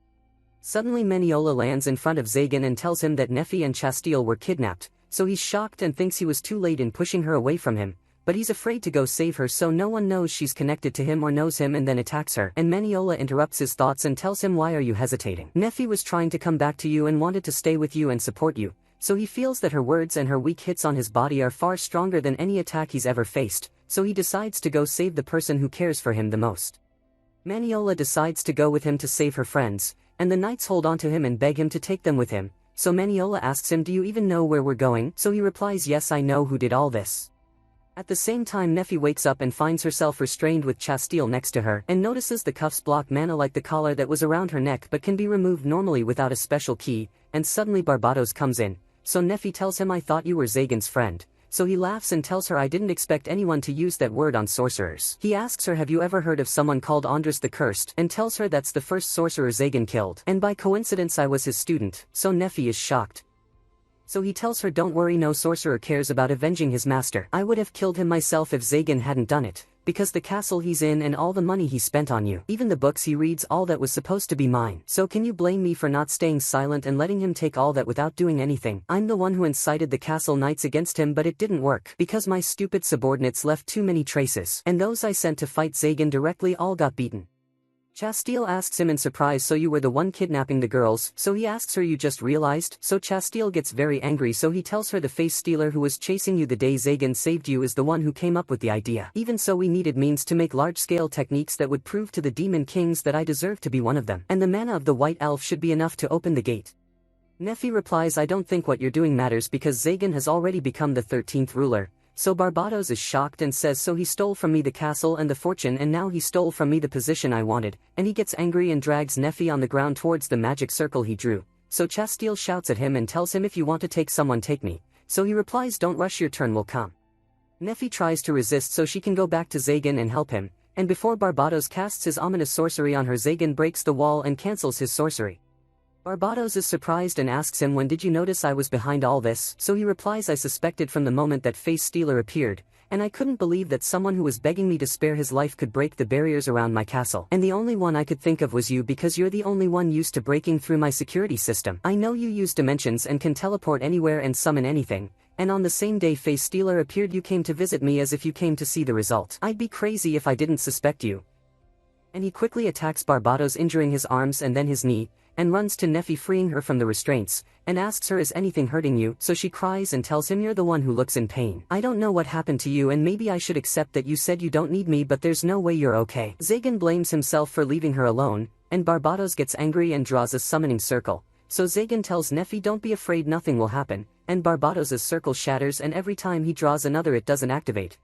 Speaker 1: Suddenly Meniola lands in front of Zagan and tells him that Neffy and Chastille were kidnapped, so he's shocked and thinks he was too late in pushing her away from him, but he's afraid to go save her so no one knows she's connected to him or knows him, and then attacks her. And Meniola interrupts his thoughts and tells him, why are you hesitating? Neffy was trying to come back to you and wanted to stay with you and support you. So he feels that her words and her weak hits on his body are far stronger than any attack he's ever faced, so he decides to go save the person who cares for him the most. Maniola decides to go with him to save her friends, and the knights hold on to him and beg him to take them with him, so Maniola asks him, do you even know where we're going? So he replies, yes, I know who did all this. At the same time Neffy wakes up and finds herself restrained with Chastille next to her, and notices the cuffs block mana like the collar that was around her neck but can be removed normally without a special key, and suddenly Barbados comes in. So Neffy tells him, I thought you were Zagan's friend. So he laughs and tells her, I didn't expect anyone to use that word on sorcerers. He asks her, have you ever heard of someone called Andres the Cursed, and tells her that's the first sorcerer Zagan killed, and by coincidence I was his student. So Neffy is shocked. So he tells her, don't worry, no sorcerer cares about avenging his master. I would have killed him myself if Zagan hadn't done it, because the castle he's in and all the money he spent on you, even the books he reads, all that was supposed to be mine. So can you blame me for not staying silent and letting him take all that without doing anything? I'm the one who incited the castle knights against him, but it didn't work, because my stupid subordinates left too many traces, and those I sent to fight Zagan directly all got beaten. Chastille asks him in surprise, so you were the one kidnapping the girls? So he asks her, you just realized? So Chastille gets very angry, so he tells her the face stealer who was chasing you the day Zagan saved you is the one who came up with the idea. Even so, we needed means to make large-scale techniques that would prove to the demon kings that I deserve to be one of them, and the mana of the white elf should be enough to open the gate. Neffy replies, I don't think what you're doing matters because Zagan has already become the 13th ruler. So Barbados is shocked and says, so he stole from me the castle and the fortune, and now he stole from me the position I wanted, and he gets angry and drags Neffy on the ground towards the magic circle he drew. So Chastille shouts at him and tells him, if you want to take someone, take me. So he replies, don't rush, your turn will come. Neffy tries to resist so she can go back to Zagan and help him, and before Barbados casts his ominous sorcery on her, Zagan breaks the wall and cancels his sorcery. Barbados is surprised and asks him, when did you notice I was behind all this? So he replies, I suspected from the moment that Face Stealer appeared, and I couldn't believe that someone who was begging me to spare his life could break the barriers around my castle. And the only one I could think of was you because you're the only one used to breaking through my security system. I know you use dimensions and can teleport anywhere and summon anything. And on the same day Face Stealer appeared you came to visit me as if you came to see the result. I'd be crazy if I didn't suspect you. And he quickly attacks Barbados, injuring his arms and then his knee, and runs to Neffy, freeing her from the restraints, and asks her, is anything hurting you? So she cries and tells him, you're the one who looks in pain. I don't know what happened to you and maybe I should accept that you said you don't need me, but there's no way you're okay. Zagan blames himself for leaving her alone, and Barbados gets angry and draws a summoning circle. So Zagan tells Neffy, don't be afraid, nothing will happen, and Barbados's circle shatters and every time he draws another it doesn't activate.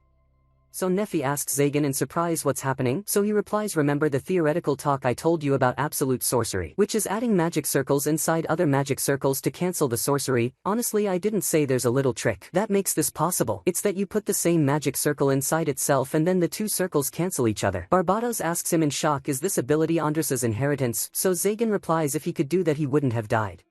Speaker 1: So Neffy asks Zagan in surprise what's happening, so he replies, remember the theoretical talk I told you about absolute sorcery, which is adding magic circles inside other magic circles to cancel the sorcery. Honestly, I didn't say there's a little trick that makes this possible. It's that you put the same magic circle inside itself and then the two circles cancel each other. Barbados asks him in shock, is this ability Andres's inheritance? So Zagan replies, if he could do that he wouldn't have died.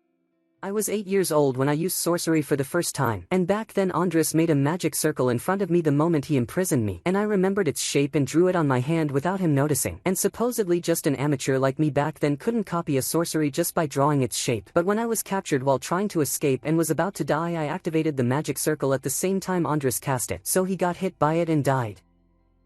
Speaker 1: I was 8 years old when I used sorcery for the first time, and back then Andres made a magic circle in front of me the moment he imprisoned me, and I remembered its shape and drew it on my hand without him noticing. And supposedly just an amateur like me back then couldn't copy a sorcery just by drawing its shape. But when I was captured while trying to escape and was about to die, I activated the magic circle at the same time Andres cast it, so he got hit by it and died.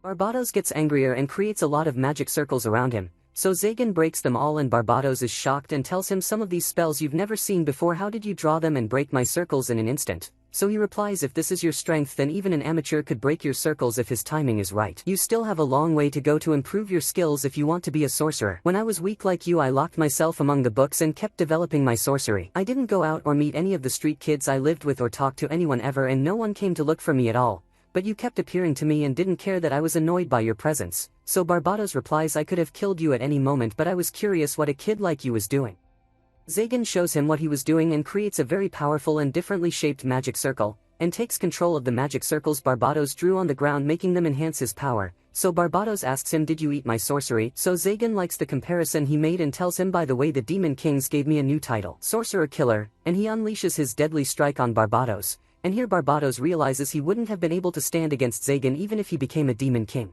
Speaker 1: Barbados gets angrier and creates a lot of magic circles around him. So Zagan breaks them all and Barbados is shocked and tells him, some of these spells you've never seen before, how did you draw them and break my circles in an instant? So he replies, if this is your strength then even an amateur could break your circles if his timing is right. You still have a long way to go to improve your skills if you want to be a sorcerer. When I was weak like you I locked myself among the books and kept developing my sorcery. I didn't go out or meet any of the street kids I lived with or talk to anyone ever, and no one came to look for me at all. But you kept appearing to me and didn't care that I was annoyed by your presence. So Barbados replies, I could have killed you at any moment but I was curious what a kid like you was doing. Zagan shows him what he was doing and creates a very powerful and differently shaped magic circle, and takes control of the magic circles Barbados drew on the ground, making them enhance his power. So Barbados asks him, did you eat my sorcery? So Zagan likes the comparison he made and tells him, by the way, the Demon Kings gave me a new title, Sorcerer Killer, and he unleashes his deadly strike on Barbados. And here Barbados realizes he wouldn't have been able to stand against Zagan even if he became a Demon King.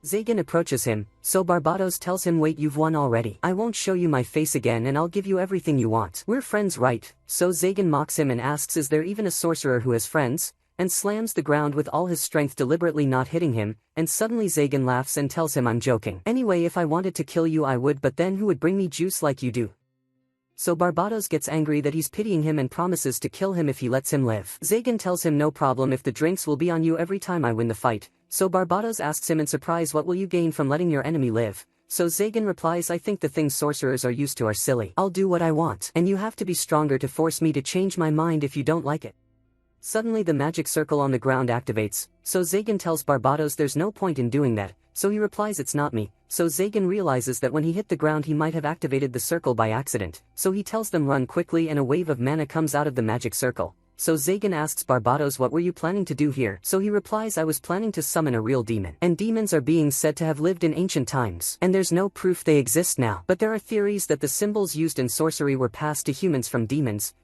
Speaker 1: Zagan approaches him, so Barbados tells him, wait, you've won already. I won't show you my face again and I'll give you everything you want. We're friends, right? So Zagan mocks him and asks, is there even a sorcerer who has friends? And slams the ground with all his strength, deliberately not hitting him, and suddenly Zagan laughs and tells him, I'm joking. Anyway, if I wanted to kill you I would, but then who would bring me juice like you do? So Barbados gets angry that he's pitying him and promises to kill him if he lets him live. Zagan tells him, no problem, if the drinks will be on you every time I win the fight. So Barbados asks him in surprise, what will you gain from letting your enemy live? So Zagan replies, I think the things sorcerers are used to are silly. I'll do what I want, and you have to be stronger to force me to change my mind if you don't like it. Suddenly the magic circle on the ground activates, so Zagan tells Barbados there's no point in doing that, so he replies, it's not me. So Zagan realizes that when he hit the ground he might have activated the circle by accident, so he tells them run quickly and a wave of mana comes out of the magic circle. So Zagan asks Barbados, what were you planning to do here? So he replies, I was planning to summon a real demon. And demons are beings said to have lived in ancient times, and there's no proof they exist now. But there are theories that the symbols used in sorcery were passed to humans from demons,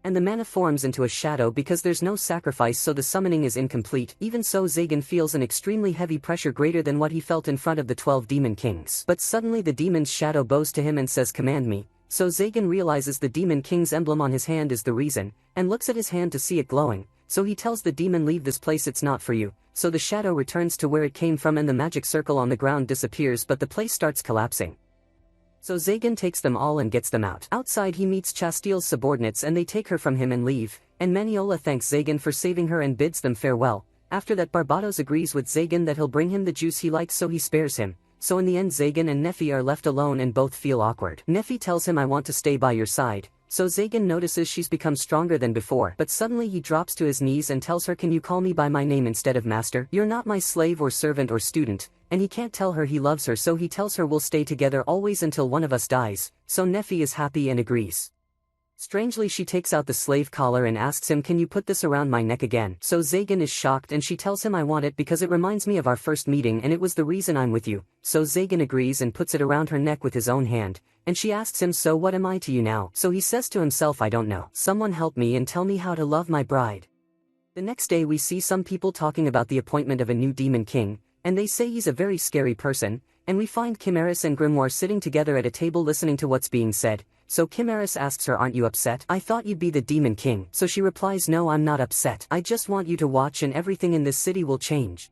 Speaker 1: and the mana forms into a shadow because there's no sacrifice, so the summoning is incomplete. Even so, Zagan feels an extremely heavy pressure greater than what he felt in front of the 12 demon kings. But suddenly the demon's shadow bows to him and says, command me. So Zagan realizes the demon king's emblem on his hand is the reason, and looks at his hand to see it glowing. So he tells the demon, leave this place, it's not for you. So the shadow returns to where it came from and the magic circle on the ground disappears, but the place starts collapsing. So Zagan takes them all and gets them out. Outside he meets Chastiel's subordinates and they take her from him and leave, and Maniola thanks Zagan for saving her and bids them farewell. After that Barbados agrees with Zagan that he'll bring him the juice he likes, so he spares him. So in the end Zagan and Neffy are left alone and both feel awkward. Neffy tells him, I want to stay by your side. So Zagan notices she's become stronger than before, but suddenly he drops to his knees and tells her, can you call me by my name instead of master? You're not my slave or servant or student. And he can't tell her he loves her, so he tells her we'll stay together always until one of us dies. So Neffy is happy and agrees. Strangely she takes out the slave collar and asks him, can you put this around my neck again? So Zagan is shocked and she tells him, I want it because it reminds me of our first meeting and it was the reason I'm with you. So Zagan agrees and puts it around her neck with his own hand, and she asks him, so what am I to you now? So he says to himself, I don't know. Someone help me and tell me how to love my bride. The next day we see some people talking about the appointment of a new demon king, and they say he's a very scary person, and we find Chimeris and Grimoire sitting together at a table listening to what's being said. So Chimeris asks her, aren't you upset? I thought you'd be the demon king. So she replies, no, I'm not upset. I just want you to watch and everything in this city will change.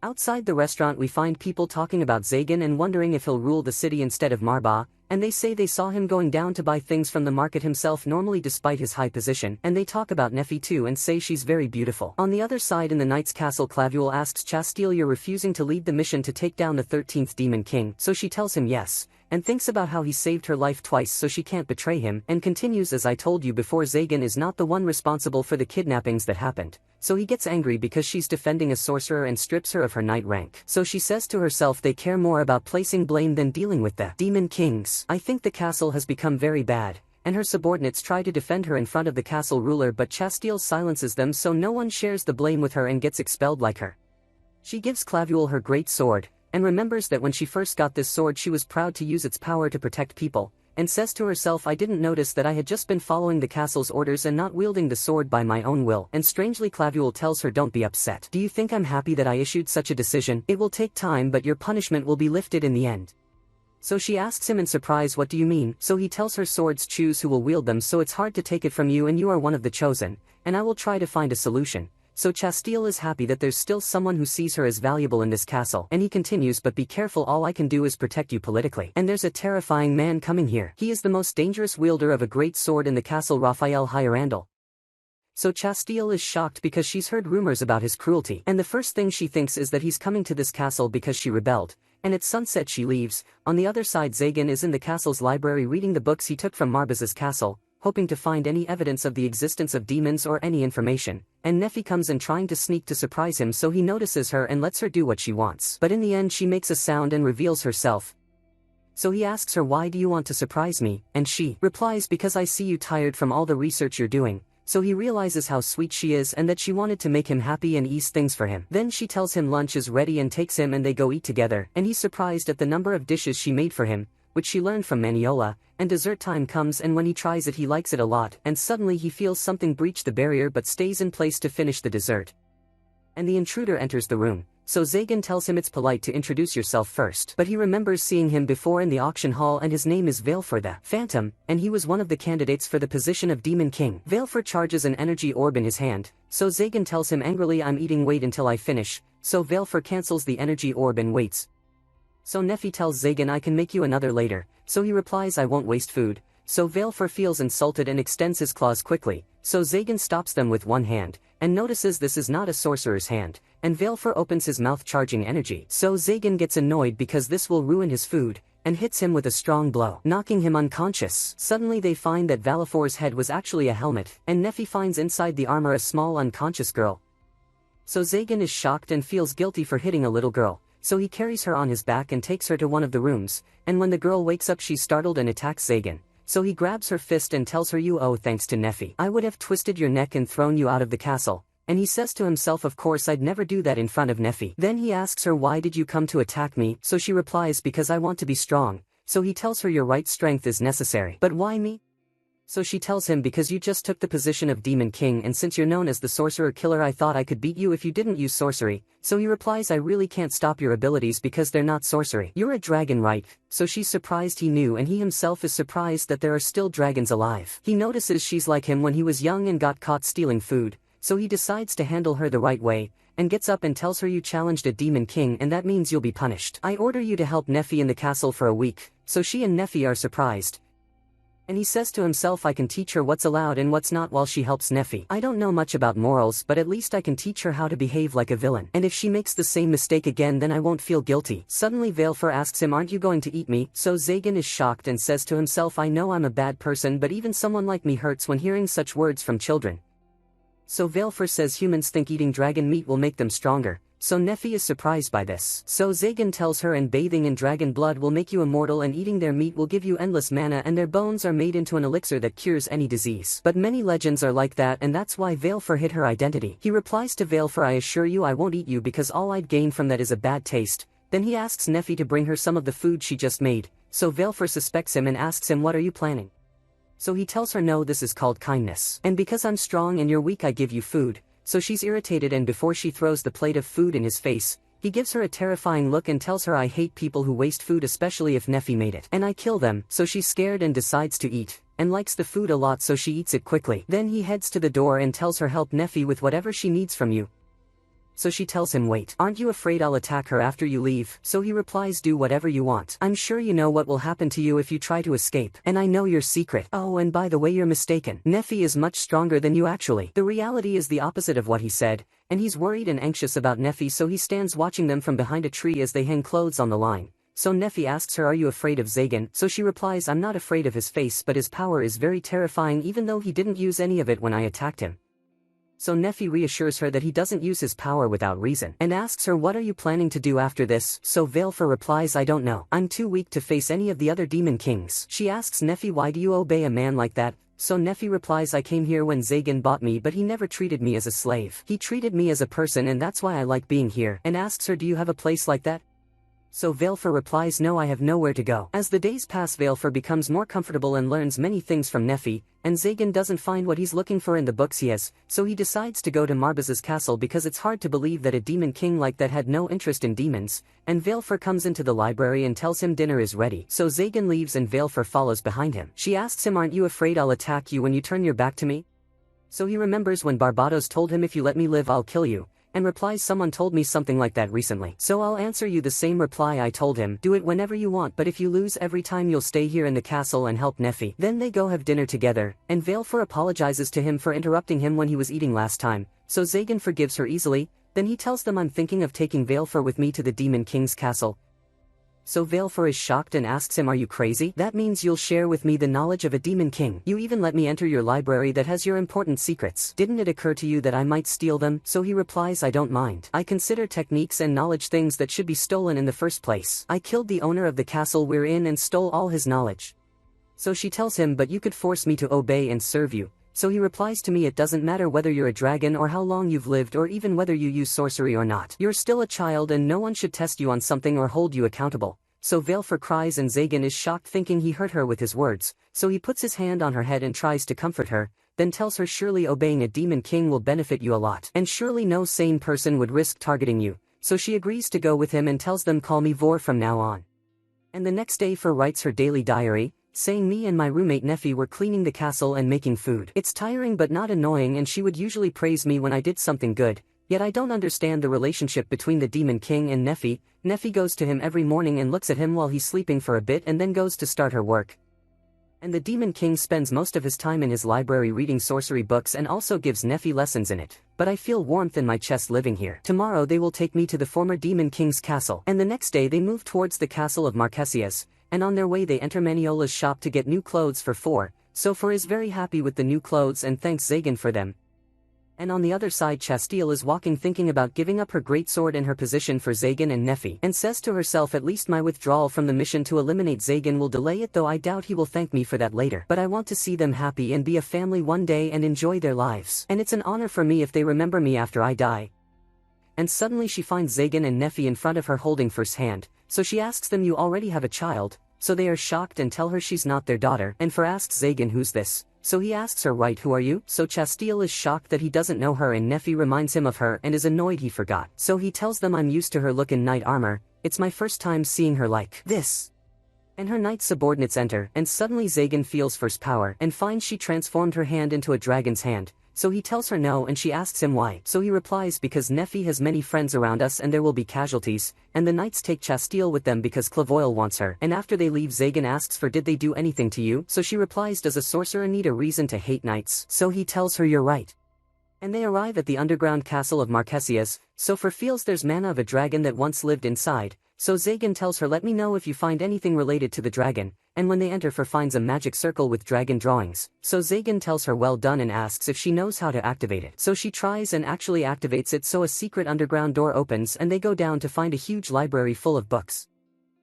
Speaker 1: Outside the restaurant we find people talking about Zagan and wondering if he'll rule the city instead of Marba, and they say they saw him going down to buy things from the market himself normally despite his high position, and they talk about Nefi too and say she's very beautiful. On the other side in the knight's castle Clavuel asks Chastille, you're refusing to lead the mission to take down the 13th demon king, so she tells him yes, and thinks about how he saved her life twice so she can't betray him, and continues, as I told you before, Zagan is not the one responsible for the kidnappings that happened. So he gets angry because she's defending a sorcerer and strips her of her knight rank. So she says to herself they care more about placing blame than dealing with the demon kings. I think the castle has become very bad, and her subordinates try to defend her in front of the castle ruler, but Chastille silences them so no one shares the blame with her and gets expelled like her. She gives Clavuel her great sword, and remembers that when she first got this sword she was proud to use its power to protect people, and says to herself, I didn't notice that I had just been following the castle's orders and not wielding the sword by my own will. And strangely Clavuel tells her, don't be upset. Do you think I'm happy that I issued such a decision? It will take time, but your punishment will be lifted in the end. So she asks him in surprise, what do you mean? So he tells her, swords choose who will wield them, so it's hard to take it from you and you are one of the chosen, and I will try to find a solution. So Chastille is happy that there's still someone who sees her as valuable in this castle, and he continues, but be careful, all I can do is protect you politically. And there's a terrifying man coming here. He is the most dangerous wielder of a great sword in the castle, Raphael Hierandel. So Chastille is shocked because she's heard rumors about his cruelty, and the first thing she thinks is that he's coming to this castle because she rebelled, and at sunset she leaves. On the other side Zagan is in the castle's library reading the books he took from Marbaz's castle, hoping to find any evidence of the existence of demons or any information, and Nefi comes in trying to sneak to surprise him, so he notices her and lets her do what she wants. But in the end she makes a sound and reveals herself. So he asks her, why do you want to surprise me? And she replies, because I see you tired from all the research you're doing. So he realizes how sweet she is and that she wanted to make him happy and ease things for him. Then she tells him lunch is ready and takes him, and they go eat together, and he's surprised at the number of dishes she made for him, which she learned from Maniola, and dessert time comes, and when he tries it he likes it a lot, and suddenly he feels something breach the barrier but stays in place to finish the dessert. And the intruder enters the room, so Zagan tells him it's polite to introduce yourself first, but he remembers seeing him before in the auction hall, and his name is Valefor the Phantom, and he was one of the candidates for the position of Demon King. Valefor charges an energy orb in his hand, so Zagan tells him angrily, I'm eating, wait until I finish, so Valefor cancels the energy orb and waits. So Nefi tells Zagan, I can make you another later, so he replies, I won't waste food. So Valefor feels insulted and extends his claws quickly, so Zagan stops them with one hand, and notices this is not a sorcerer's hand, and Valefor opens his mouth charging energy. So Zagan gets annoyed because this will ruin his food, and hits him with a strong blow, knocking him unconscious. Suddenly they find that Valefor's head was actually a helmet, and Nefi finds inside the armor a small unconscious girl. So Zagan is shocked and feels guilty for hitting a little girl. So he carries her on his back and takes her to one of the rooms, and when the girl wakes up she's startled and attacks Zagan. So he grabs her fist and tells her, you owe thanks to Nefi. I would have twisted your neck and thrown you out of the castle. And he says to himself, of course I'd never do that in front of Nefi. Then he asks her, why did you come to attack me? So she replies, because I want to be strong. So he tells her, your right strength is necessary. But why me? So she tells him, because you just took the position of Demon King, and since you're known as the Sorcerer Killer I thought I could beat you if you didn't use sorcery. So he replies, I really can't stop your abilities because they're not sorcery. You're a dragon, right? So she's surprised he knew, and he himself is surprised that there are still dragons alive. He notices she's like him when he was young and got caught stealing food, so he decides to handle her the right way, and gets up and tells her, you challenged a Demon King and that means you'll be punished. I order you to help Nefi in the castle for a week. So she and Nefi are surprised. And he says to himself, I can teach her what's allowed and what's not while she helps Nefi. I don't know much about morals, but at least I can teach her how to behave like a villain. And if she makes the same mistake again then I won't feel guilty. Suddenly Valefor asks him, aren't you going to eat me? So Zagan is shocked and says to himself, I know I'm a bad person, but even someone like me hurts when hearing such words from children. So Valefor says humans think eating dragon meat will make them stronger. So Nefi is surprised by this. So Zagan tells her, and bathing in dragon blood will make you immortal, and eating their meat will give you endless mana, and their bones are made into an elixir that cures any disease. But many legends are like that, and that's why Valefor hid her identity. He replies to Valefor, I assure you I won't eat you because all I'd gain from that is a bad taste. Then he asks Nefi to bring her some of the food she just made. So Valefor suspects him and asks him, what are you planning? So he tells her, no, this is called kindness. And because I'm strong and you're weak I give you food. so she's irritated, and before she throws the plate of food in his face, he gives her a terrifying look and tells her, I hate people who waste food, especially if Nefi made it. And I kill them. So she's scared and decides to eat, and likes the food a lot, so she eats it quickly. Then he heads to the door and tells her, help Nefi with whatever she needs from you. So she tells him, wait, aren't you afraid I'll attack her after you leave? So he replies, do whatever you want. I'm sure you know what will happen to you if you try to escape. And I know your secret. Oh, and by the way, you're mistaken. Nefi is much stronger than you actually. The reality is the opposite of what he said, and he's worried and anxious about Nefi, so he stands watching them from behind a tree as they hang clothes on the line. So Nefi asks her, are you afraid of Zagan? So she replies, I'm not afraid of his face, but his power is very terrifying, even though he didn't use any of it when I attacked him. So Nefi reassures her that he doesn't use his power without reason, and asks her, what are you planning to do after this? So Valefor replies, I don't know. I'm too weak to face any of the other demon kings. She asks Nefi, why do you obey a man like that? So Nefi replies, I came here when Zagan bought me, but he never treated me as a slave. He treated me as a person, and that's why I like being here. And asks her, do you have a place like that? So Valefor replies, no, I have nowhere to go. As the days pass, Valefor becomes more comfortable and learns many things from Nefi, and Zagan doesn't find what he's looking for in the books he has, so he decides to go to Marbaz's castle because it's hard to believe that a demon king like that had no interest in demons, and Valefor comes into the library and tells him dinner is ready. So Zagan leaves and Valefor follows behind him. She asks him, aren't you afraid I'll attack you when you turn your back to me? So he remembers when Barbados told him, if you let me live I'll kill you, and replies, someone told me something like that recently. So I'll answer you the same reply I told him, do it whenever you want, but if you lose every time you'll stay here in the castle and help Nefi. Then they go have dinner together, and Valefor apologizes to him for interrupting him when he was eating last time, so Zagan forgives her easily. Then he tells them, I'm thinking of taking Valefor with me to the Demon King's castle. So Valefor is shocked and asks him, are you crazy? That means you'll share with me the knowledge of a demon king. You even let me enter your library that has your important secrets. Didn't it occur to you that I might steal them? So he replies, I don't mind. I consider techniques and knowledge things that should be stolen in the first place. I killed the owner of the castle we're in and stole all his knowledge. So she tells him, but you could force me to obey and serve you. So he replies, to me it doesn't matter whether you're a dragon or how long you've lived or even whether you use sorcery or not. You're still a child and no one should test you on something or hold you accountable. So Valefor cries and Zagan is shocked, thinking he hurt her with his words, so he puts his hand on her head and tries to comfort her, then tells her, surely obeying a demon king will benefit you a lot, and surely no sane person would risk targeting you. So she agrees to go with him and tells them, call me Vor from now on. And the next day Vor writes her daily diary, saying, me and my roommate Nefi were cleaning the castle and making food. It's tiring but not annoying, and she would usually praise me when I did something good, yet I don't understand the relationship between the Demon King and Nefi. Nefi goes to him every morning and looks at him while he's sleeping for a bit and then goes to start her work. And the Demon King spends most of his time in his library reading sorcery books and also gives Nefi lessons in it. But I feel warmth in my chest living here. Tomorrow they will take me to the former Demon King's castle. And the next day they move towards the castle of Marquesias, and on their way they enter Maniola's shop to get new clothes for Vor. So Vor is very happy with the new clothes and thanks Zagan for them. And on the other side Chastille is walking, thinking about giving up her great sword and her position for Zagan and Nefi, and says to herself, at least my withdrawal from the mission to eliminate Zagan will delay it, though I doubt he will thank me for that later. But I want to see them happy and be a family one day and enjoy their lives. And it's an honor for me if they remember me after I die. And suddenly she finds Zagan and Nefi in front of her holding Vor's hand, so she asks them, you already have a child? So they are shocked and tell her she's not their daughter, and Vor asks Zagan, who's this? So he asks her, right, who are you? So Chastille is shocked that he doesn't know her, and Nefi reminds him of her and is annoyed he forgot. So he tells them, I'm used to her look in knight armor, it's my first time seeing her like this. And her knight subordinates enter, and suddenly Zagan feels Vor's power and finds she transformed her hand into a dragon's hand. So he tells her no, and she asks him why. So he replies, because Nefi has many friends around us and there will be casualties, and the knights take Chastille with them because Clavoyle wants her. And after they leave, Zagan asks Vor, did they do anything to you? So she replies, does a sorcerer need a reason to hate knights? So he tells her, you're right. And they arrive at the underground castle of Marquesias, so Vor feels there's mana of a dragon that once lived inside. So Zagan tells her, let me know if you find anything related to the dragon, and when they enter, Vor finds a magic circle with dragon drawings. So Zagan tells her well done and asks if she knows how to activate it. So she tries and actually activates it, so a secret underground door opens and they go down to find a huge library full of books.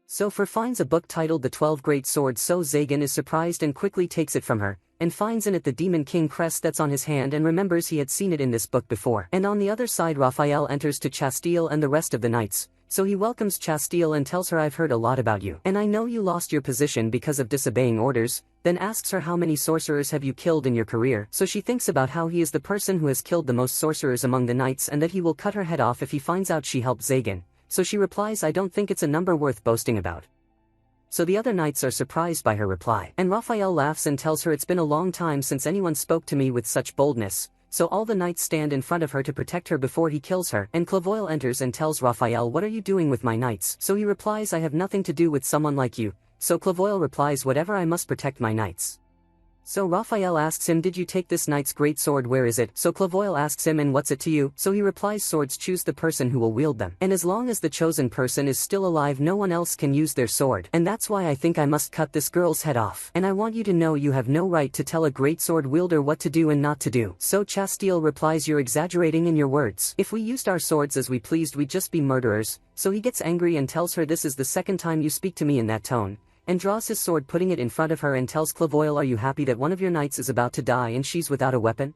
Speaker 1: So Vor finds a book titled The 12 Great Swords, so Zagan is surprised and quickly takes it from her, and finds in it the Demon King crest that's on his hand and remembers he had seen it in this book before. And on the other side Raphael enters to Chastille and the rest of the knights. So he welcomes Chastille and tells her I've heard a lot about you, and I know you lost your position because of disobeying orders, then asks her how many sorcerers have you killed in your career, so she thinks about how he is the person who has killed the most sorcerers among the knights and that he will cut her head off if he finds out she helped Zagan, so she replies I don't think it's a number worth boasting about. So the other knights are surprised by her reply, and Raphael laughs and tells her it's been a long time since anyone spoke to me with such boldness. So all the knights stand in front of her to protect her before he kills her, and Clavoil enters and tells Raphael what are you doing with my knights, so he replies I have nothing to do with someone like you, so Clavoil replies whatever I must protect my knights. So Raphael asks him did you take this knight's great sword where is it, so Clavoil asks him and what's it to you, so he replies swords choose the person who will wield them, and as long as the chosen person is still alive no one else can use their sword, and that's why I think I must cut this girl's head off, and I want you to know you have no right to tell a great sword wielder what to do and not to do. So Chastille replies you're exaggerating in your words, if we used our swords as we pleased we'd just be murderers, so he gets angry and tells her this is the second time you speak to me in that tone, and draws his sword putting it in front of her and tells Clavoil are you happy that one of your knights is about to die and she's without a weapon?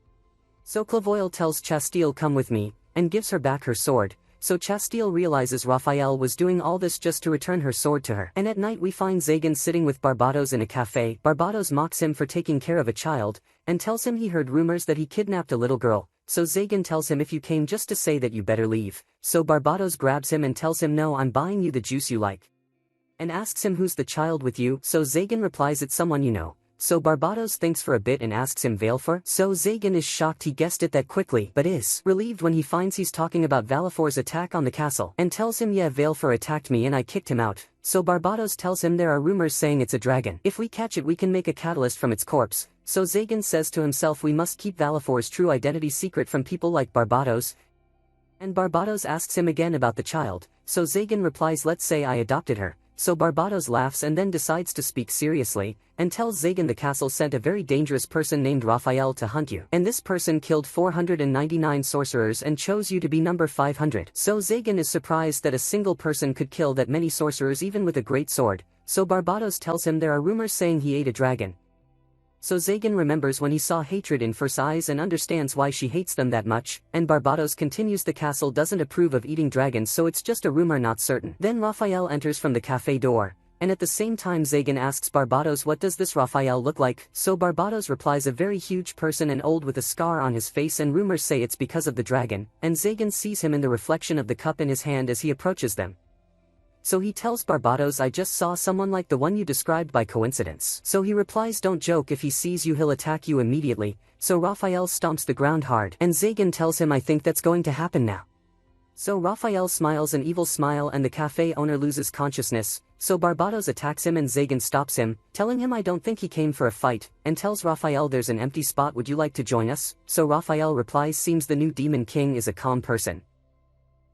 Speaker 1: So Clavoil tells Chastille come with me, and gives her back her sword, so Chastille realizes Raphael was doing all this just to return her sword to her. And at night we find Zagan sitting with Barbados in a cafe. Barbados mocks him for taking care of a child, and tells him he heard rumors that he kidnapped a little girl, so Zagan tells him if you came just to say that you better leave, so Barbados grabs him and tells him no I'm buying you the juice you like, and asks him who's the child with you, so Zagan replies it's someone you know. So Barbados thinks for a bit and asks him Valefor, so Zagan is shocked he guessed it that quickly but is relieved when he finds he's talking about Valefor's attack on the castle, and tells him yeah Valefor attacked me and I kicked him out, so Barbados tells him there are rumors saying it's a dragon, if we catch it we can make a catalyst from its corpse, so Zagan says to himself we must keep Valefor's true identity secret from people like Barbados, and Barbados asks him again about the child, so Zagan replies let's say I adopted her. So Barbados laughs and then decides to speak seriously, and tells Zagan the castle sent a very dangerous person named Raphael to hunt you, and this person killed 499 sorcerers and chose you to be number 500. So Zagan is surprised that a single person could kill that many sorcerers even with a great sword, so Barbados tells him there are rumors saying he ate a dragon. So Zagan remembers when he saw hatred in first eyes and understands why she hates them that much, and Barbados continues the castle doesn't approve of eating dragons so it's just a rumor not certain. Then Raphael enters from the cafe door, and at the same time Zagan asks Barbados what does this Raphael look like, so Barbados replies a very huge person and old with a scar on his face and rumors say it's because of the dragon, and Zagan sees him in the reflection of the cup in his hand as he approaches them. So he tells Barbados I just saw someone like the one you described by coincidence. So he replies don't joke if he sees you he'll attack you immediately, so Raphael stomps the ground hard and Zagan tells him I think that's going to happen now. So Raphael smiles an evil smile and the cafe owner loses consciousness, so Barbados attacks him and Zagan stops him, telling him I don't think he came for a fight, and tells Raphael there's an empty spot would you like to join us, so Raphael replies seems the new Demon King is a calm person.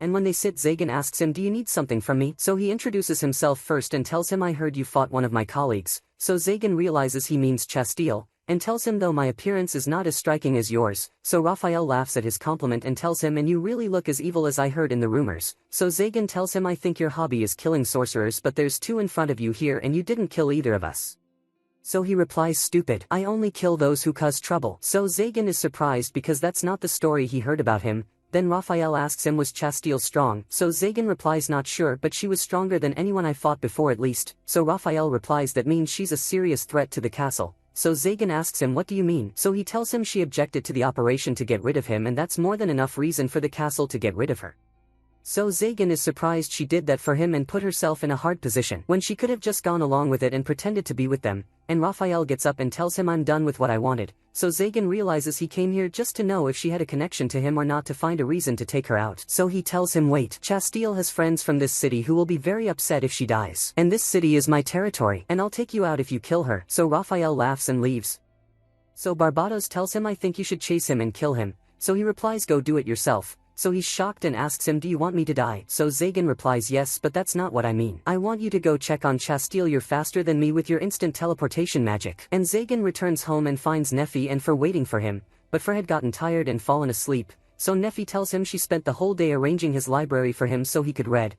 Speaker 1: And when they sit Zagan asks him do you need something from me, so he introduces himself first and tells him I heard you fought one of my colleagues, so Zagan realizes he means Chastille, and tells him though my appearance is not as striking as yours, so Raphael laughs at his compliment and tells him and you really look as evil as I heard in the rumors, so Zagan tells him I think your hobby is killing sorcerers but there's two in front of you here and you didn't kill either of us. So he replies stupid, I only kill those who cause trouble, so Zagan is surprised because that's not the story he heard about him. Then Raphael asks him was Chastille strong, so Zagan replies not sure but she was stronger than anyone I fought before at least, so Raphael replies that means she's a serious threat to the castle, so Zagan asks him what do you mean, so he tells him she objected to the operation to get rid of him and that's more than enough reason for the castle to get rid of her. So Zagan is surprised she did that for him and put herself in a hard position when she could have just gone along with it and pretended to be with them, and Raphael gets up and tells him I'm done with what I wanted, so Zagan realizes he came here just to know if she had a connection to him or not to find a reason to take her out, so he tells him wait, Chastille has friends from this city who will be very upset if she dies, and this city is my territory, and I'll take you out if you kill her, so Raphael laughs and leaves. So Barbados tells him I think you should chase him and kill him, so he replies go do it yourself. So he's shocked and asks him do you want me to die, so Zagan replies yes but that's not what I mean. I want you to go check on Chastille you're faster than me with your instant teleportation magic. And Zagan returns home and finds Nephi and Fer waiting for him, but Fer had gotten tired and fallen asleep, so Nephi tells him she spent the whole day arranging his library for him so he could read.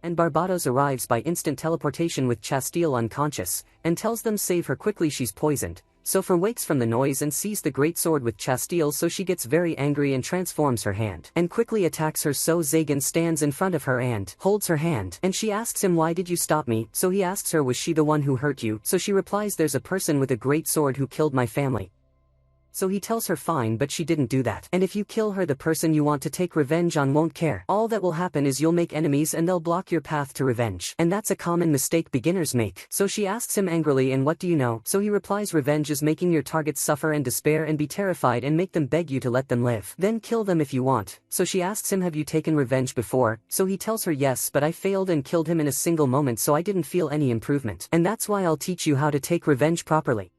Speaker 1: And Barbados arrives by instant teleportation with Chastille unconscious, and tells them save her quickly she's poisoned, Sofer wakes from the noise and sees the great sword with Chastille, so she gets very angry and transforms her hand and quickly attacks her. So Zagan stands in front of her and holds her hand, and she asks him, why did you stop me? So he asks her, was she the one who hurt you? So she replies, there's a person with a great sword who killed my family. So he tells her fine, but she didn't do that. And if you kill her, the person you want to take revenge on won't care. All that will happen is you'll make enemies and they'll block your path to revenge. And that's a common mistake beginners make. So she asks him angrily, and what do you know? So he replies, revenge is making your targets suffer and despair and be terrified and make them beg you to let them live. Then kill them if you want. So she asks him, have you taken revenge before? So he tells her, yes, but I failed and killed him in a single moment, so I didn't feel any improvement. And that's why I'll teach you how to take revenge properly.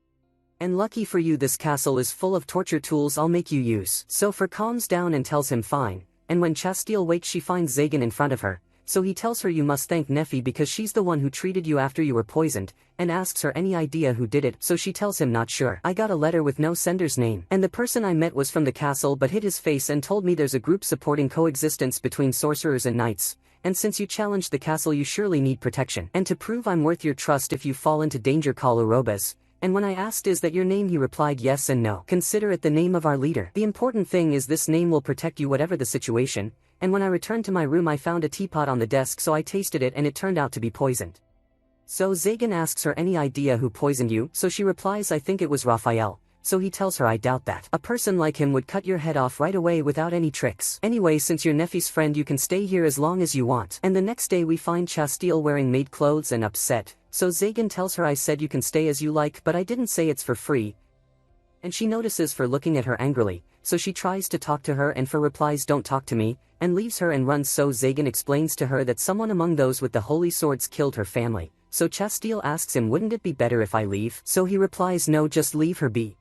Speaker 1: And lucky for you, this castle is full of torture tools I'll make you use. Sofer calms down and tells him fine, and when Chastille wakes she finds Zagan in front of her, so he tells her you must thank Nefi because she's the one who treated you after you were poisoned, and asks her any idea who did it, so she tells him not sure. I got a letter with no sender's name, and the person I met was from the castle but hid his face and told me there's a group supporting coexistence between sorcerers and knights. And since you challenged the castle you surely need protection. And to prove I'm worth your trust if you fall into danger call Urobas. And when I asked is that your name he replied yes and no. Consider it the name of our leader. The important thing is this name will protect you whatever the situation, and when I returned to my room I found a teapot on the desk, so I tasted it and it turned out to be poisoned. So Zagan asks her any idea who poisoned you, so she replies I think it was Raphael. So he tells her I doubt that. A person like him would cut your head off right away without any tricks. Anyway, since you're Nefi's friend you can stay here as long as you want. And the next day we find Chastille wearing maid clothes and upset. So Zagan tells her I said you can stay as you like but I didn't say it's for free. And she notices for looking at her angrily, so she tries to talk to her and for replies don't talk to me, and leaves her and runs. So Zagan explains to her that someone among those with the holy swords killed her family. So Chastille asks him wouldn't it be better if I leave? So he replies no, just leave her be.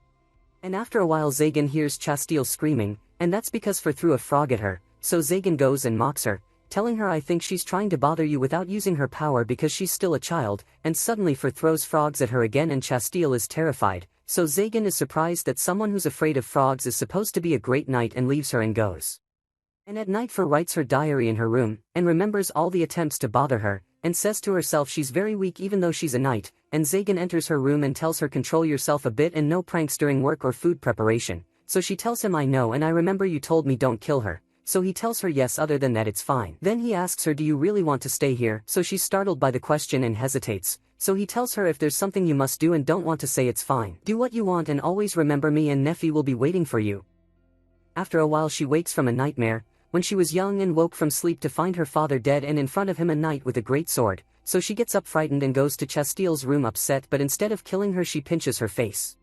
Speaker 1: And after a while Zagan hears Chastille screaming, and that's because For threw a frog at her, so Zagan goes and mocks her, telling her I think she's trying to bother you without using her power because she's still a child, and suddenly For throws frogs at her again and Chastille is terrified, so Zagan is surprised that someone who's afraid of frogs is supposed to be a great knight and leaves her and goes. And at night For writes her diary in her room, and remembers all the attempts to bother her, and says to herself she's very weak even though she's a knight, and Zagan enters her room and tells her control yourself a bit and no pranks during work or food preparation, so she tells him I know and I remember you told me don't kill her, so he tells her yes, other than that it's fine. Then he asks her do you really want to stay here, so she's startled by the question and hesitates, so he tells her if there's something you must do and don't want to say it's fine. Do what you want and always remember me and Nefi will be waiting for you. After a while she wakes from a nightmare, when she was young and woke from sleep to find her father dead and in front of him a knight with a great sword, so she gets up frightened and goes to Chastille's room upset, but instead of killing her she pinches her face.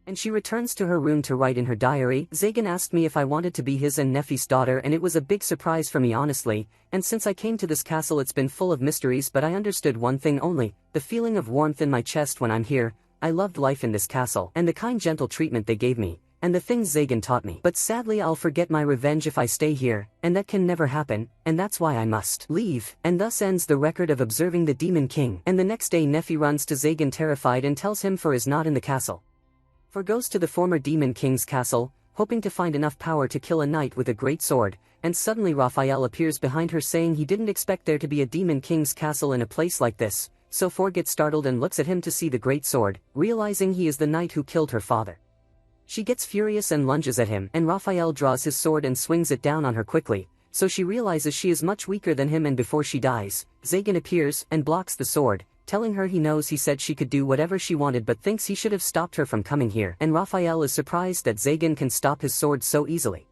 Speaker 1: And she returns to her room to write in her diary, Zagan asked me if I wanted to be his and Nefi's daughter and it was a big surprise for me honestly, and since I came to this castle it's been full of mysteries but I understood one thing only, the feeling of warmth in my chest when I'm here. I loved life in this castle and the kind gentle treatment they gave me, and the things Zagan taught me. But sadly I'll forget my revenge if I stay here, and that can never happen, and that's why I must leave. And thus ends the record of observing the Demon King. And the next day Nefi runs to Zagan terrified and tells him For is not in the castle. For goes to the former Demon King's castle, hoping to find enough power to kill a knight with a great sword, and suddenly Raphael appears behind her saying he didn't expect there to be a Demon King's castle in a place like this, so For gets startled and looks at him to see the great sword, realizing he is the knight who killed her father. She gets furious and lunges at him, and Raphael draws his sword and swings it down on her quickly, so she realizes she is much weaker than him, and before she dies, Zagan appears and blocks the sword, telling her he knows he said she could do whatever she wanted but thinks he should have stopped her from coming here, and Raphael is surprised that Zagan can stop his sword so easily.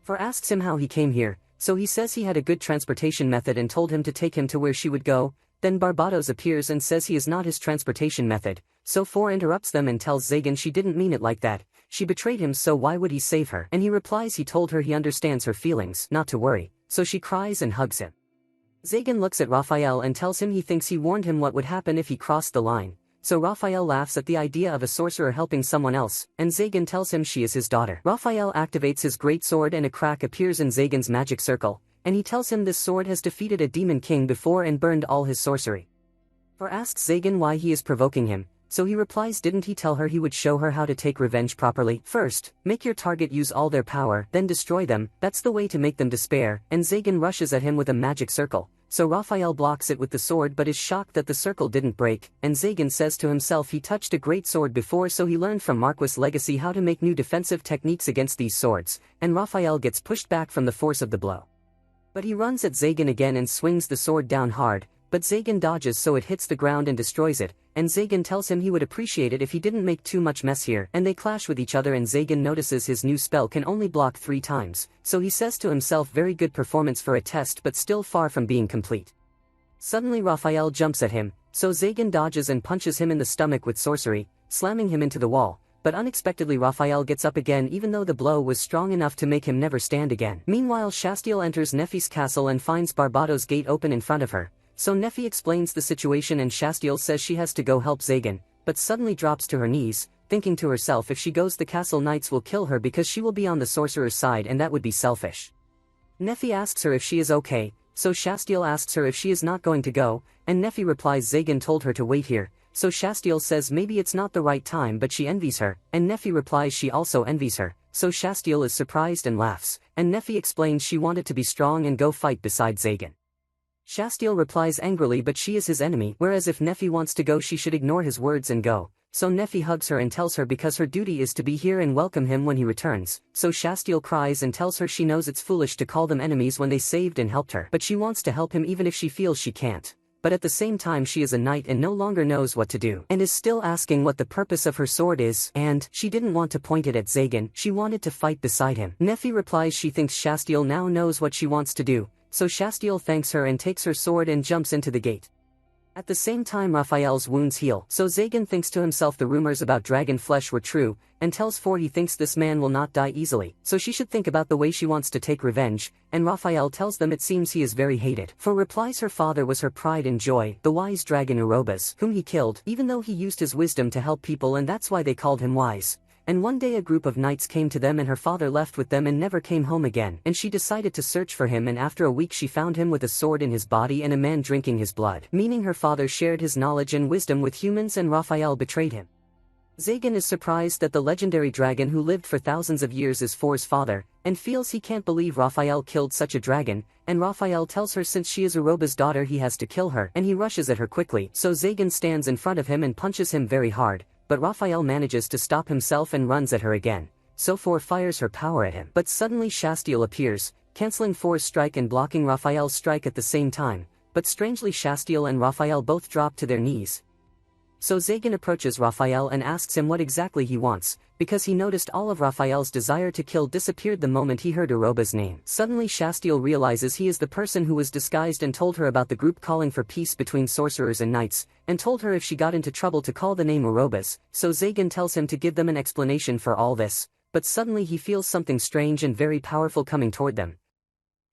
Speaker 1: For asks him how he came here, so he says he had a good transportation method and told him to take him to where she would go. Then Barbados appears and says he is not his transportation method, so For interrupts them and tells Zagan she didn't mean it like that. She betrayed him, so why would he save her? And he replies he told her he understands her feelings, not to worry, so she cries and hugs him. Zagan looks at Raphael and tells him he thinks he warned him what would happen if he crossed the line, so Raphael laughs at the idea of a sorcerer helping someone else, and Zagan tells him she is his daughter. Raphael activates his great sword and a crack appears in Zagan's magic circle, and he tells him this sword has defeated a demon king before and burned all his sorcery. For asks Zagan why he is provoking him, so he replies didn't he tell her he would show her how to take revenge properly? First, make your target use all their power, then destroy them, that's the way to make them despair, and Zagan rushes at him with a magic circle, so Raphael blocks it with the sword but is shocked that the circle didn't break, and Zagan says to himself he touched a great sword before, so he learned from Marquis' legacy how to make new defensive techniques against these swords, and Raphael gets pushed back from the force of the blow. But he runs at Zagan again and swings the sword down hard, but Zagan dodges so it hits the ground and destroys it, and Zagan tells him he would appreciate it if he didn't make too much mess here, and they clash with each other and Zagan notices his new spell can only block 3 times, so he says to himself very good performance for a test but still far from being complete. Suddenly Raphael jumps at him, so Zagan dodges and punches him in the stomach with sorcery, slamming him into the wall, but unexpectedly Raphael gets up again even though the blow was strong enough to make him never stand again. Meanwhile Shastiel enters Nefi's castle and finds Barbado's gate open in front of her. So Nefi explains the situation and Shastiel says she has to go help Zagan, but suddenly drops to her knees, thinking to herself if she goes the castle knights will kill her because she will be on the sorcerer's side and that would be selfish. Nefi asks her if she is okay, so Shastiel asks her if she is not going to go, and Nefi replies Zagan told her to wait here, so Shastiel says maybe it's not the right time but she envies her, and Nefi replies she also envies her, so Shastiel is surprised and laughs, and Nefi explains she wanted to be strong and go fight beside Zagan. Shastiel replies angrily but she is his enemy, whereas if Nefi wants to go she should ignore his words and go, so Nefi hugs her and tells her because her duty is to be here and welcome him when he returns, so Shastiel cries and tells her she knows it's foolish to call them enemies when they saved and helped her, but she wants to help him even if she feels she can't. But at the same time she is a knight and no longer knows what to do, and is still asking what the purpose of her sword is, and she didn't want to point it at Zagan, she wanted to fight beside him. Nefi replies she thinks Shastiel now knows what she wants to do, so Shastiel thanks her and takes her sword and jumps into the gate. At the same time Raphael's wounds heal, so Zagan thinks to himself the rumors about dragon flesh were true, and tells Ford he thinks this man will not die easily, so she should think about the way she wants to take revenge, and Raphael tells them it seems he is very hated. For replies her father was her pride and joy, the wise dragon Urobas, whom he killed, even though he used his wisdom to help people and that's why they called him wise. And one day a group of knights came to them and her father left with them and never came home again, and she decided to search for him and after a week she found him with a sword in his body and a man drinking his blood, meaning her father shared his knowledge and wisdom with humans and Raphael betrayed him. Zagan is surprised that the legendary dragon who lived for thousands of years is For's father, and feels he can't believe Raphael killed such a dragon, and Raphael tells her since she is Uroba's daughter he has to kill her, and he rushes at her quickly, so Zagan stands in front of him and punches him very hard. But Raphael manages to stop himself and runs at her again, so For fires her power at him. But suddenly Shastiel appears, cancelling For's strike and blocking Raphael's strike at the same time, but strangely Shastiel and Raphael both drop to their knees. So Zagan approaches Raphael and asks him what exactly he wants, because he noticed all of Raphael's desire to kill disappeared the moment he heard Uroba's name. Suddenly Shastiel realizes he is the person who was disguised and told her about the group calling for peace between sorcerers and knights, and told her if she got into trouble to call the name Uroba's, so Zagan tells him to give them an explanation for all this, but suddenly he feels something strange and very powerful coming toward them.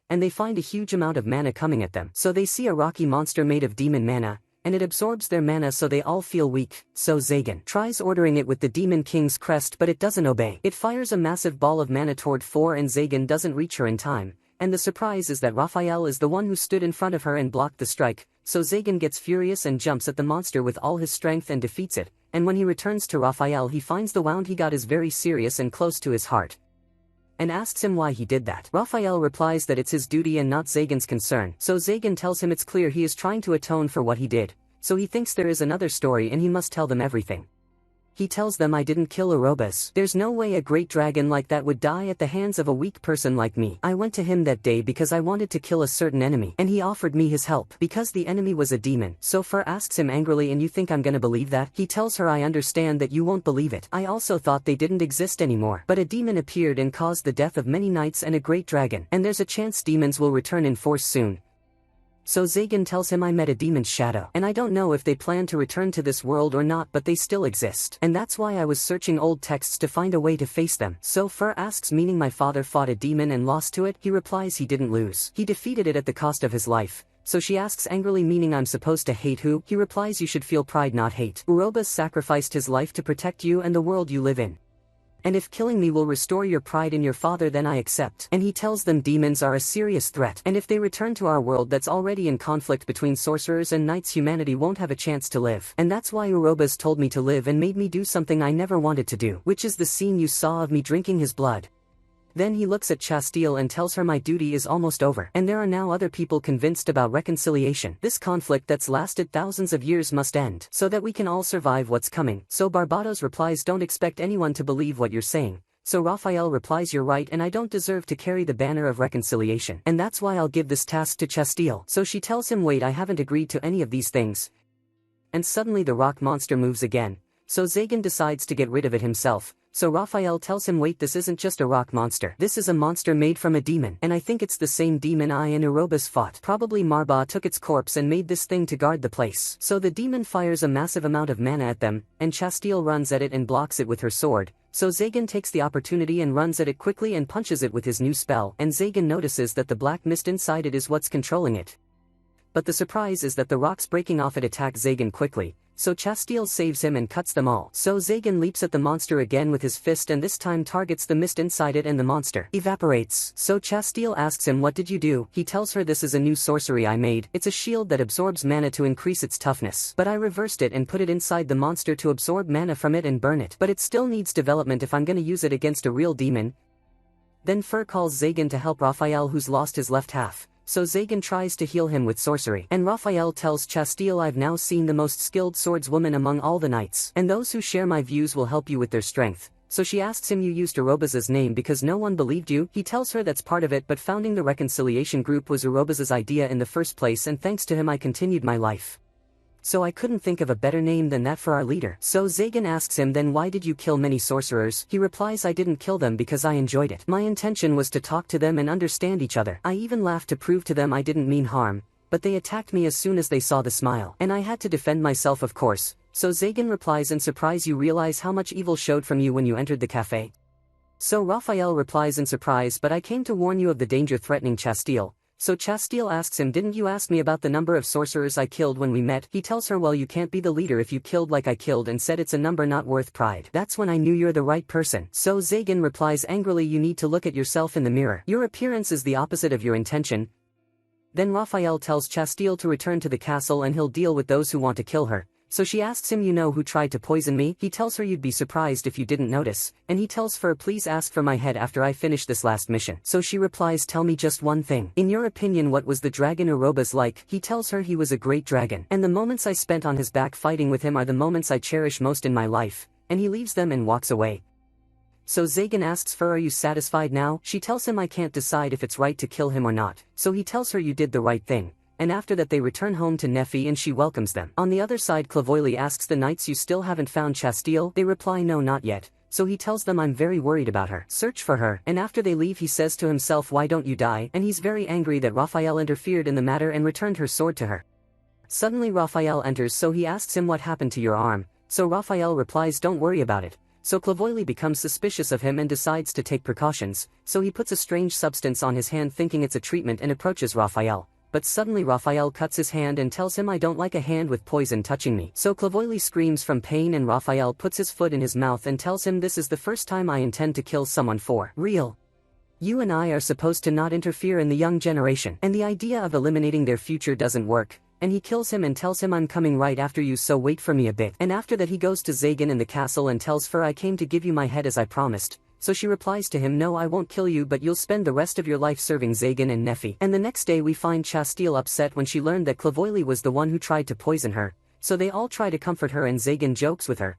Speaker 1: And they find a huge amount of mana coming at them, so they see a rocky monster made of demon mana, and it absorbs their mana so they all feel weak, so Zagan tries ordering it with the Demon King's crest but it doesn't obey. It fires a massive ball of mana toward For and Zagan doesn't reach her in time, and the surprise is that Raphael is the one who stood in front of her and blocked the strike, so Zagan gets furious and jumps at the monster with all his strength and defeats it, and when he returns to Raphael he finds the wound he got is very serious and close to his heart, and asks him why he did that. Raphael replies that it's his duty and not Zagan's concern, so Zagan tells him it's clear he is trying to atone for what he did, so he thinks there is another story and he must tell them everything. He tells them I didn't kill Urobas. There's no way a great dragon like that would die at the hands of a weak person like me. I went to him that day because I wanted to kill a certain enemy, and he offered me his help because the enemy was a demon. So For asks him angrily, and you think I'm gonna believe that? He tells her I understand that you won't believe it. I also thought they didn't exist anymore. But a demon appeared and caused the death of many knights and a great dragon, and there's a chance demons will return in force soon. So Zagan tells him I met a demon's shadow, and I don't know if they plan to return to this world or not but they still exist. And that's why I was searching old texts to find a way to face them. So For asks meaning my father fought a demon and lost to it? He replies he didn't lose. He defeated it at the cost of his life. So she asks angrily meaning I'm supposed to hate who? He replies you should feel pride not hate. Urobas sacrificed his life to protect you and the world you live in. And if killing me will restore your pride in your father then I accept. And he tells them demons are a serious threat, and if they return to our world that's already in conflict between sorcerers and knights humanity won't have a chance to live. And that's why Urobas told me to live and made me do something I never wanted to do, which is the scene you saw of me drinking his blood. Then he looks at Chastille and tells her my duty is almost over, and there are now other people convinced about reconciliation. This conflict that's lasted thousands of years must end, so that we can all survive what's coming. So Barbados replies, don't expect anyone to believe what you're saying. So Raphael replies, you're right, and I don't deserve to carry the banner of reconciliation, and that's why I'll give this task to Chastille. So she tells him, wait, I haven't agreed to any of these things. And suddenly the rock monster moves again. So Zagan decides to get rid of it himself. So Raphael tells him, wait, this isn't just a rock monster. This is a monster made from a demon, and I think it's the same demon I and Erebus fought. Probably Marba took its corpse and made this thing to guard the place. So the demon fires a massive amount of mana at them, and Chastille runs at it and blocks it with her sword. So Zagan takes the opportunity and runs at it quickly and punches it with his new spell, and Zagan notices that the black mist inside it is what's controlling it. But the surprise is that the rocks breaking off it attack Zagan quickly. So Chastille saves him and cuts them all. So Zagan leaps at the monster again with his fist and this time targets the mist inside it and the monster evaporates. So Chastille asks him, what did you do? He tells her, this is a new sorcery I made. It's a shield that absorbs mana to increase its toughness. But I reversed it and put it inside the monster to absorb mana from it and burn it. But it still needs development if I'm gonna use it against a real demon. Then Fur calls Zagan to help Raphael, who's lost his left half. So Zagan tries to heal him with sorcery, and Raphael tells Chastille, I've now seen the most skilled swordswoman among all the knights, and those who share my views will help you with their strength. So she asks him, you used Erebus's name because no one believed you? He tells her that's part of it, but founding the reconciliation group was Erebus's idea in the first place, and thanks to him I continued my life. So I couldn't think of a better name than that for our leader. So Zagan asks him, then why did you kill many sorcerers? He replies, I didn't kill them because I enjoyed it. My intention was to talk to them and understand each other. I even laughed to prove to them I didn't mean harm, but they attacked me as soon as they saw the smile. And I had to defend myself, of course. So Zagan replies, in surprise, you realize how much evil showed from you when you entered the cafe? So Raphael replies in surprise, but I came to warn you of the danger threatening Chastille. So Chastille asks him, didn't you ask me about the number of sorcerers I killed when we met? He tells her, well, you can't be the leader if you killed like I killed, and said it's a number not worth pride. That's when I knew you're the right person. So Zagan replies angrily, you need to look at yourself in the mirror. Your appearance is the opposite of your intention. Then Raphael tells Chastille to return to the castle and he'll deal with those who want to kill her. So she asks him, you know who tried to poison me? He tells her, you'd be surprised if you didn't notice, and he tells Fur, please ask for my head after I finish this last mission. So she replies, tell me just one thing. In your opinion, what was the dragon Erebus like? He tells her he was a great dragon, and the moments I spent on his back fighting with him are the moments I cherish most in my life, and he leaves them and walks away. So Zagan asks Fur, are you satisfied now? She tells him, I can't decide if it's right to kill him or not. So he tells her, you did the right thing. And after that they return home to Nephi and she welcomes them. On the other side, Clavoily asks the knights, you still haven't found Chastille? They reply, no, not yet. So he tells them, I'm very worried about her. Search for her. And after they leave, he says to himself, why don't you die? And he's very angry that Raphael interfered in the matter and returned her sword to her. Suddenly Raphael enters, so he asks him, what happened to your arm? So Raphael replies, don't worry about it. So Clavoily becomes suspicious of him and decides to take precautions. So he puts a strange substance on his hand thinking it's a treatment and approaches Raphael. But suddenly Raphael cuts his hand and tells him, I don't like a hand with poison touching me. So Clavoily screams from pain and Raphael puts his foot in his mouth and tells him, this is the first time I intend to kill someone for real. You and I are supposed to not interfere in the young generation, and the idea of eliminating their future doesn't work. And he kills him and tells him, I'm coming right after you, so wait for me a bit. And after that he goes to Zagan in the castle and tells Fur, I came to give you my head as I promised. So she replies to him, no, I won't kill you, but you'll spend the rest of your life serving Zagan and Nephi. And the next day we find Chastille upset when she learned that Clavoily was the one who tried to poison her. So they all try to comfort her and Zagan jokes with her.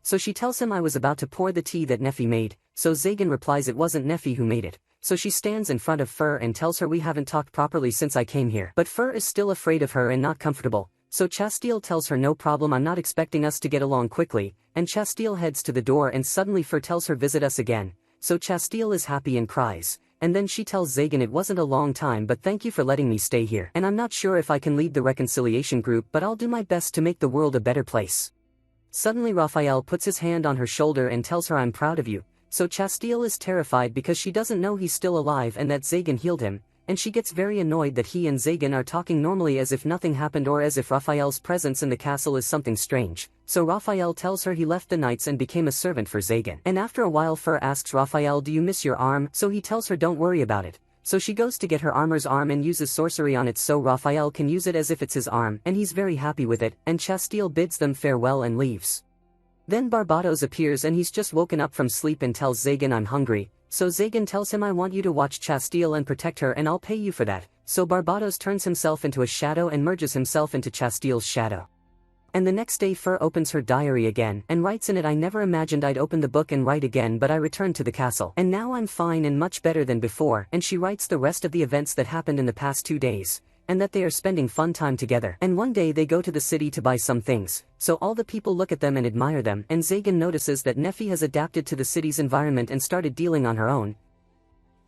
Speaker 1: So she tells him, I was about to pour the tea that Nephi made. So Zagan replies, it wasn't Nephi who made it. So she stands in front of Fur and tells her, we haven't talked properly since I came here. But Fur is still afraid of her and not comfortable. So Chastille tells her, no problem, I'm not expecting us to get along quickly. And Chastille heads to the door and suddenly Fur tells her, visit us again. So Chastille is happy and cries. And then she tells Zagan, it wasn't a long time, but thank you for letting me stay here. And I'm not sure if I can lead the reconciliation group, but I'll do my best to make the world a better place. Suddenly Raphael puts his hand on her shoulder and tells her, I'm proud of you. So Chastille is terrified because she doesn't know he's still alive and that Zagan healed him. And she gets very annoyed that he and Zagan are talking normally as if nothing happened or as if Raphael's presence in the castle is something strange. So Raphael tells her he left the knights and became a servant for Zagan. And after a while Fur asks Raphael, do you miss your arm? So he tells her, don't worry about it. So she goes to get her armor's arm and uses sorcery on it so Raphael can use it as if it's his arm, and he's very happy with it, and Chastille bids them farewell and leaves. Then Barbados appears and he's just woken up from sleep and tells Zagan, I'm hungry. So Zagan tells him, I want you to watch Chastille and protect her and I'll pay you for that. So Barbados turns himself into a shadow and merges himself into Chastille's shadow. And the next day Fur opens her diary again and writes in it, I never imagined I'd open the book and write again, but I returned to the castle. And now I'm fine and much better than before. And she writes the rest of the events that happened in the past 2 days. And that they are spending fun time together. And one day they go to the city to buy some things. So all the people look at them and admire them. And Zagan notices that Neffy has adapted to the city's environment and started dealing on her own.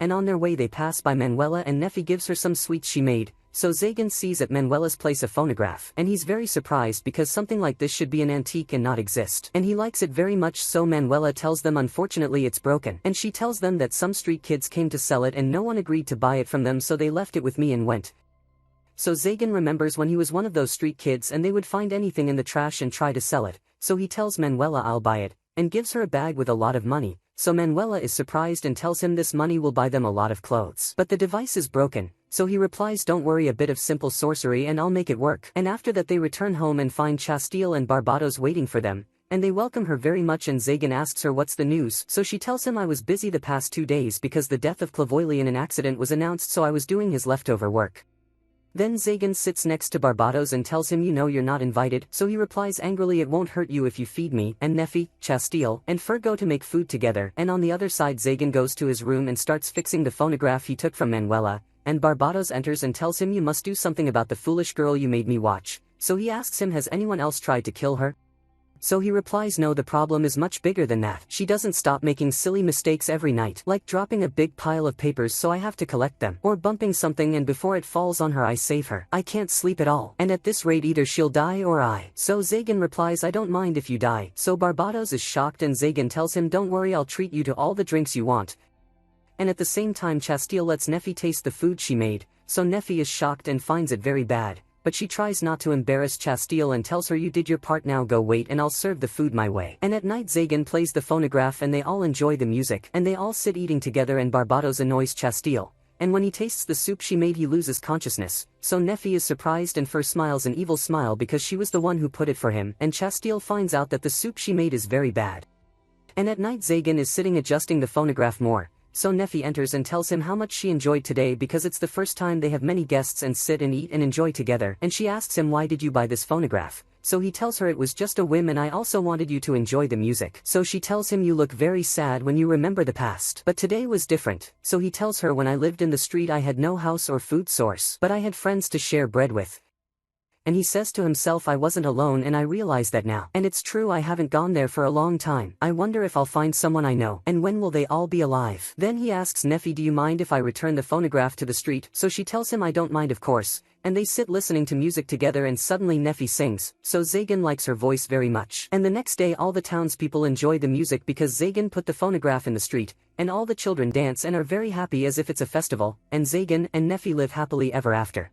Speaker 1: And on their way they pass by Manuela and Neffy gives her some sweets she made. So Zagan sees at Manuela's place a phonograph, and he's very surprised because something like this should be an antique and not exist. And he likes it very much, so Manuela tells them unfortunately it's broken. And she tells them that some street kids came to sell it and no one agreed to buy it from them, so they left it with me and went. So Zagan remembers when he was one of those street kids and they would find anything in the trash and try to sell it. So he tells Manuela I'll buy it, and gives her a bag with a lot of money. So Manuela is surprised and tells him this money will buy them a lot of clothes. But the device is broken. So he replies, don't worry, a bit of simple sorcery and I'll make it work. And after that they return home and find Chastille and Barbados waiting for them. And they welcome her very much and Zagan asks her what's the news. So she tells him, I was busy the past 2 days because the death of Clavoyly in an accident was announced, so I was doing his leftover work. Then Zagan sits next to Barbados and tells him, you know you're not invited. So he replies angrily, it won't hurt you if you feed me. And Neffy, Chastille, and Fur go to make food together. And on the other side Zagan goes to his room and starts fixing the phonograph he took from Manuela. And Barbados enters and tells him, you must do something about the foolish girl you made me watch. So he asks him, has anyone else tried to kill her? So he replies, no, the problem is much bigger than that. She doesn't stop making silly mistakes every night, like dropping a big pile of papers so I have to collect them, or bumping something and before it falls on her I save her. I can't sleep at all, and at this rate either she'll die or I. So Zagan replies, I don't mind if you die. So Barbados is shocked and Zagan tells him, don't worry, I'll treat you to all the drinks you want. And at the same time Chastille lets Neffy taste the food she made, so Neffy is shocked and finds it very bad. But she tries not to embarrass Chastille and tells her, you did your part, now go wait and I'll serve the food my way. And at night Zagan plays the phonograph and they all enjoy the music, and they all sit eating together and Barbados annoys Chastille. And when he tastes the soup she made he loses consciousness, so Neffy is surprised and Fur smiles an evil smile because she was the one who put it for him, and Chastille finds out that the soup she made is very bad. And at night Zagan is sitting adjusting the phonograph more. So Neffy enters and tells him how much she enjoyed today because it's the first time they have many guests and sit and eat and enjoy together. And she asks him, why did you buy this phonograph? So he tells her, it was just a whim and I also wanted you to enjoy the music. So she tells him, you look very sad when you remember the past. But today was different. So he tells her, when I lived in the street I had no house or food source, but I had friends to share bread with. And he says to himself, I wasn't alone, and I realize that now. And it's true, I haven't gone there for a long time. I wonder if I'll find someone I know, and when will they all be alive? Then he asks Neffy, do you mind if I return the phonograph to the street? So she tells him, I don't mind, of course. And they sit listening to music together and suddenly Neffy sings, so Zagan likes her voice very much. And the next day all the townspeople enjoy the music because Zagan put the phonograph in the street, and all the children dance and are very happy as if it's a festival, and Zagan and Neffy live happily ever after.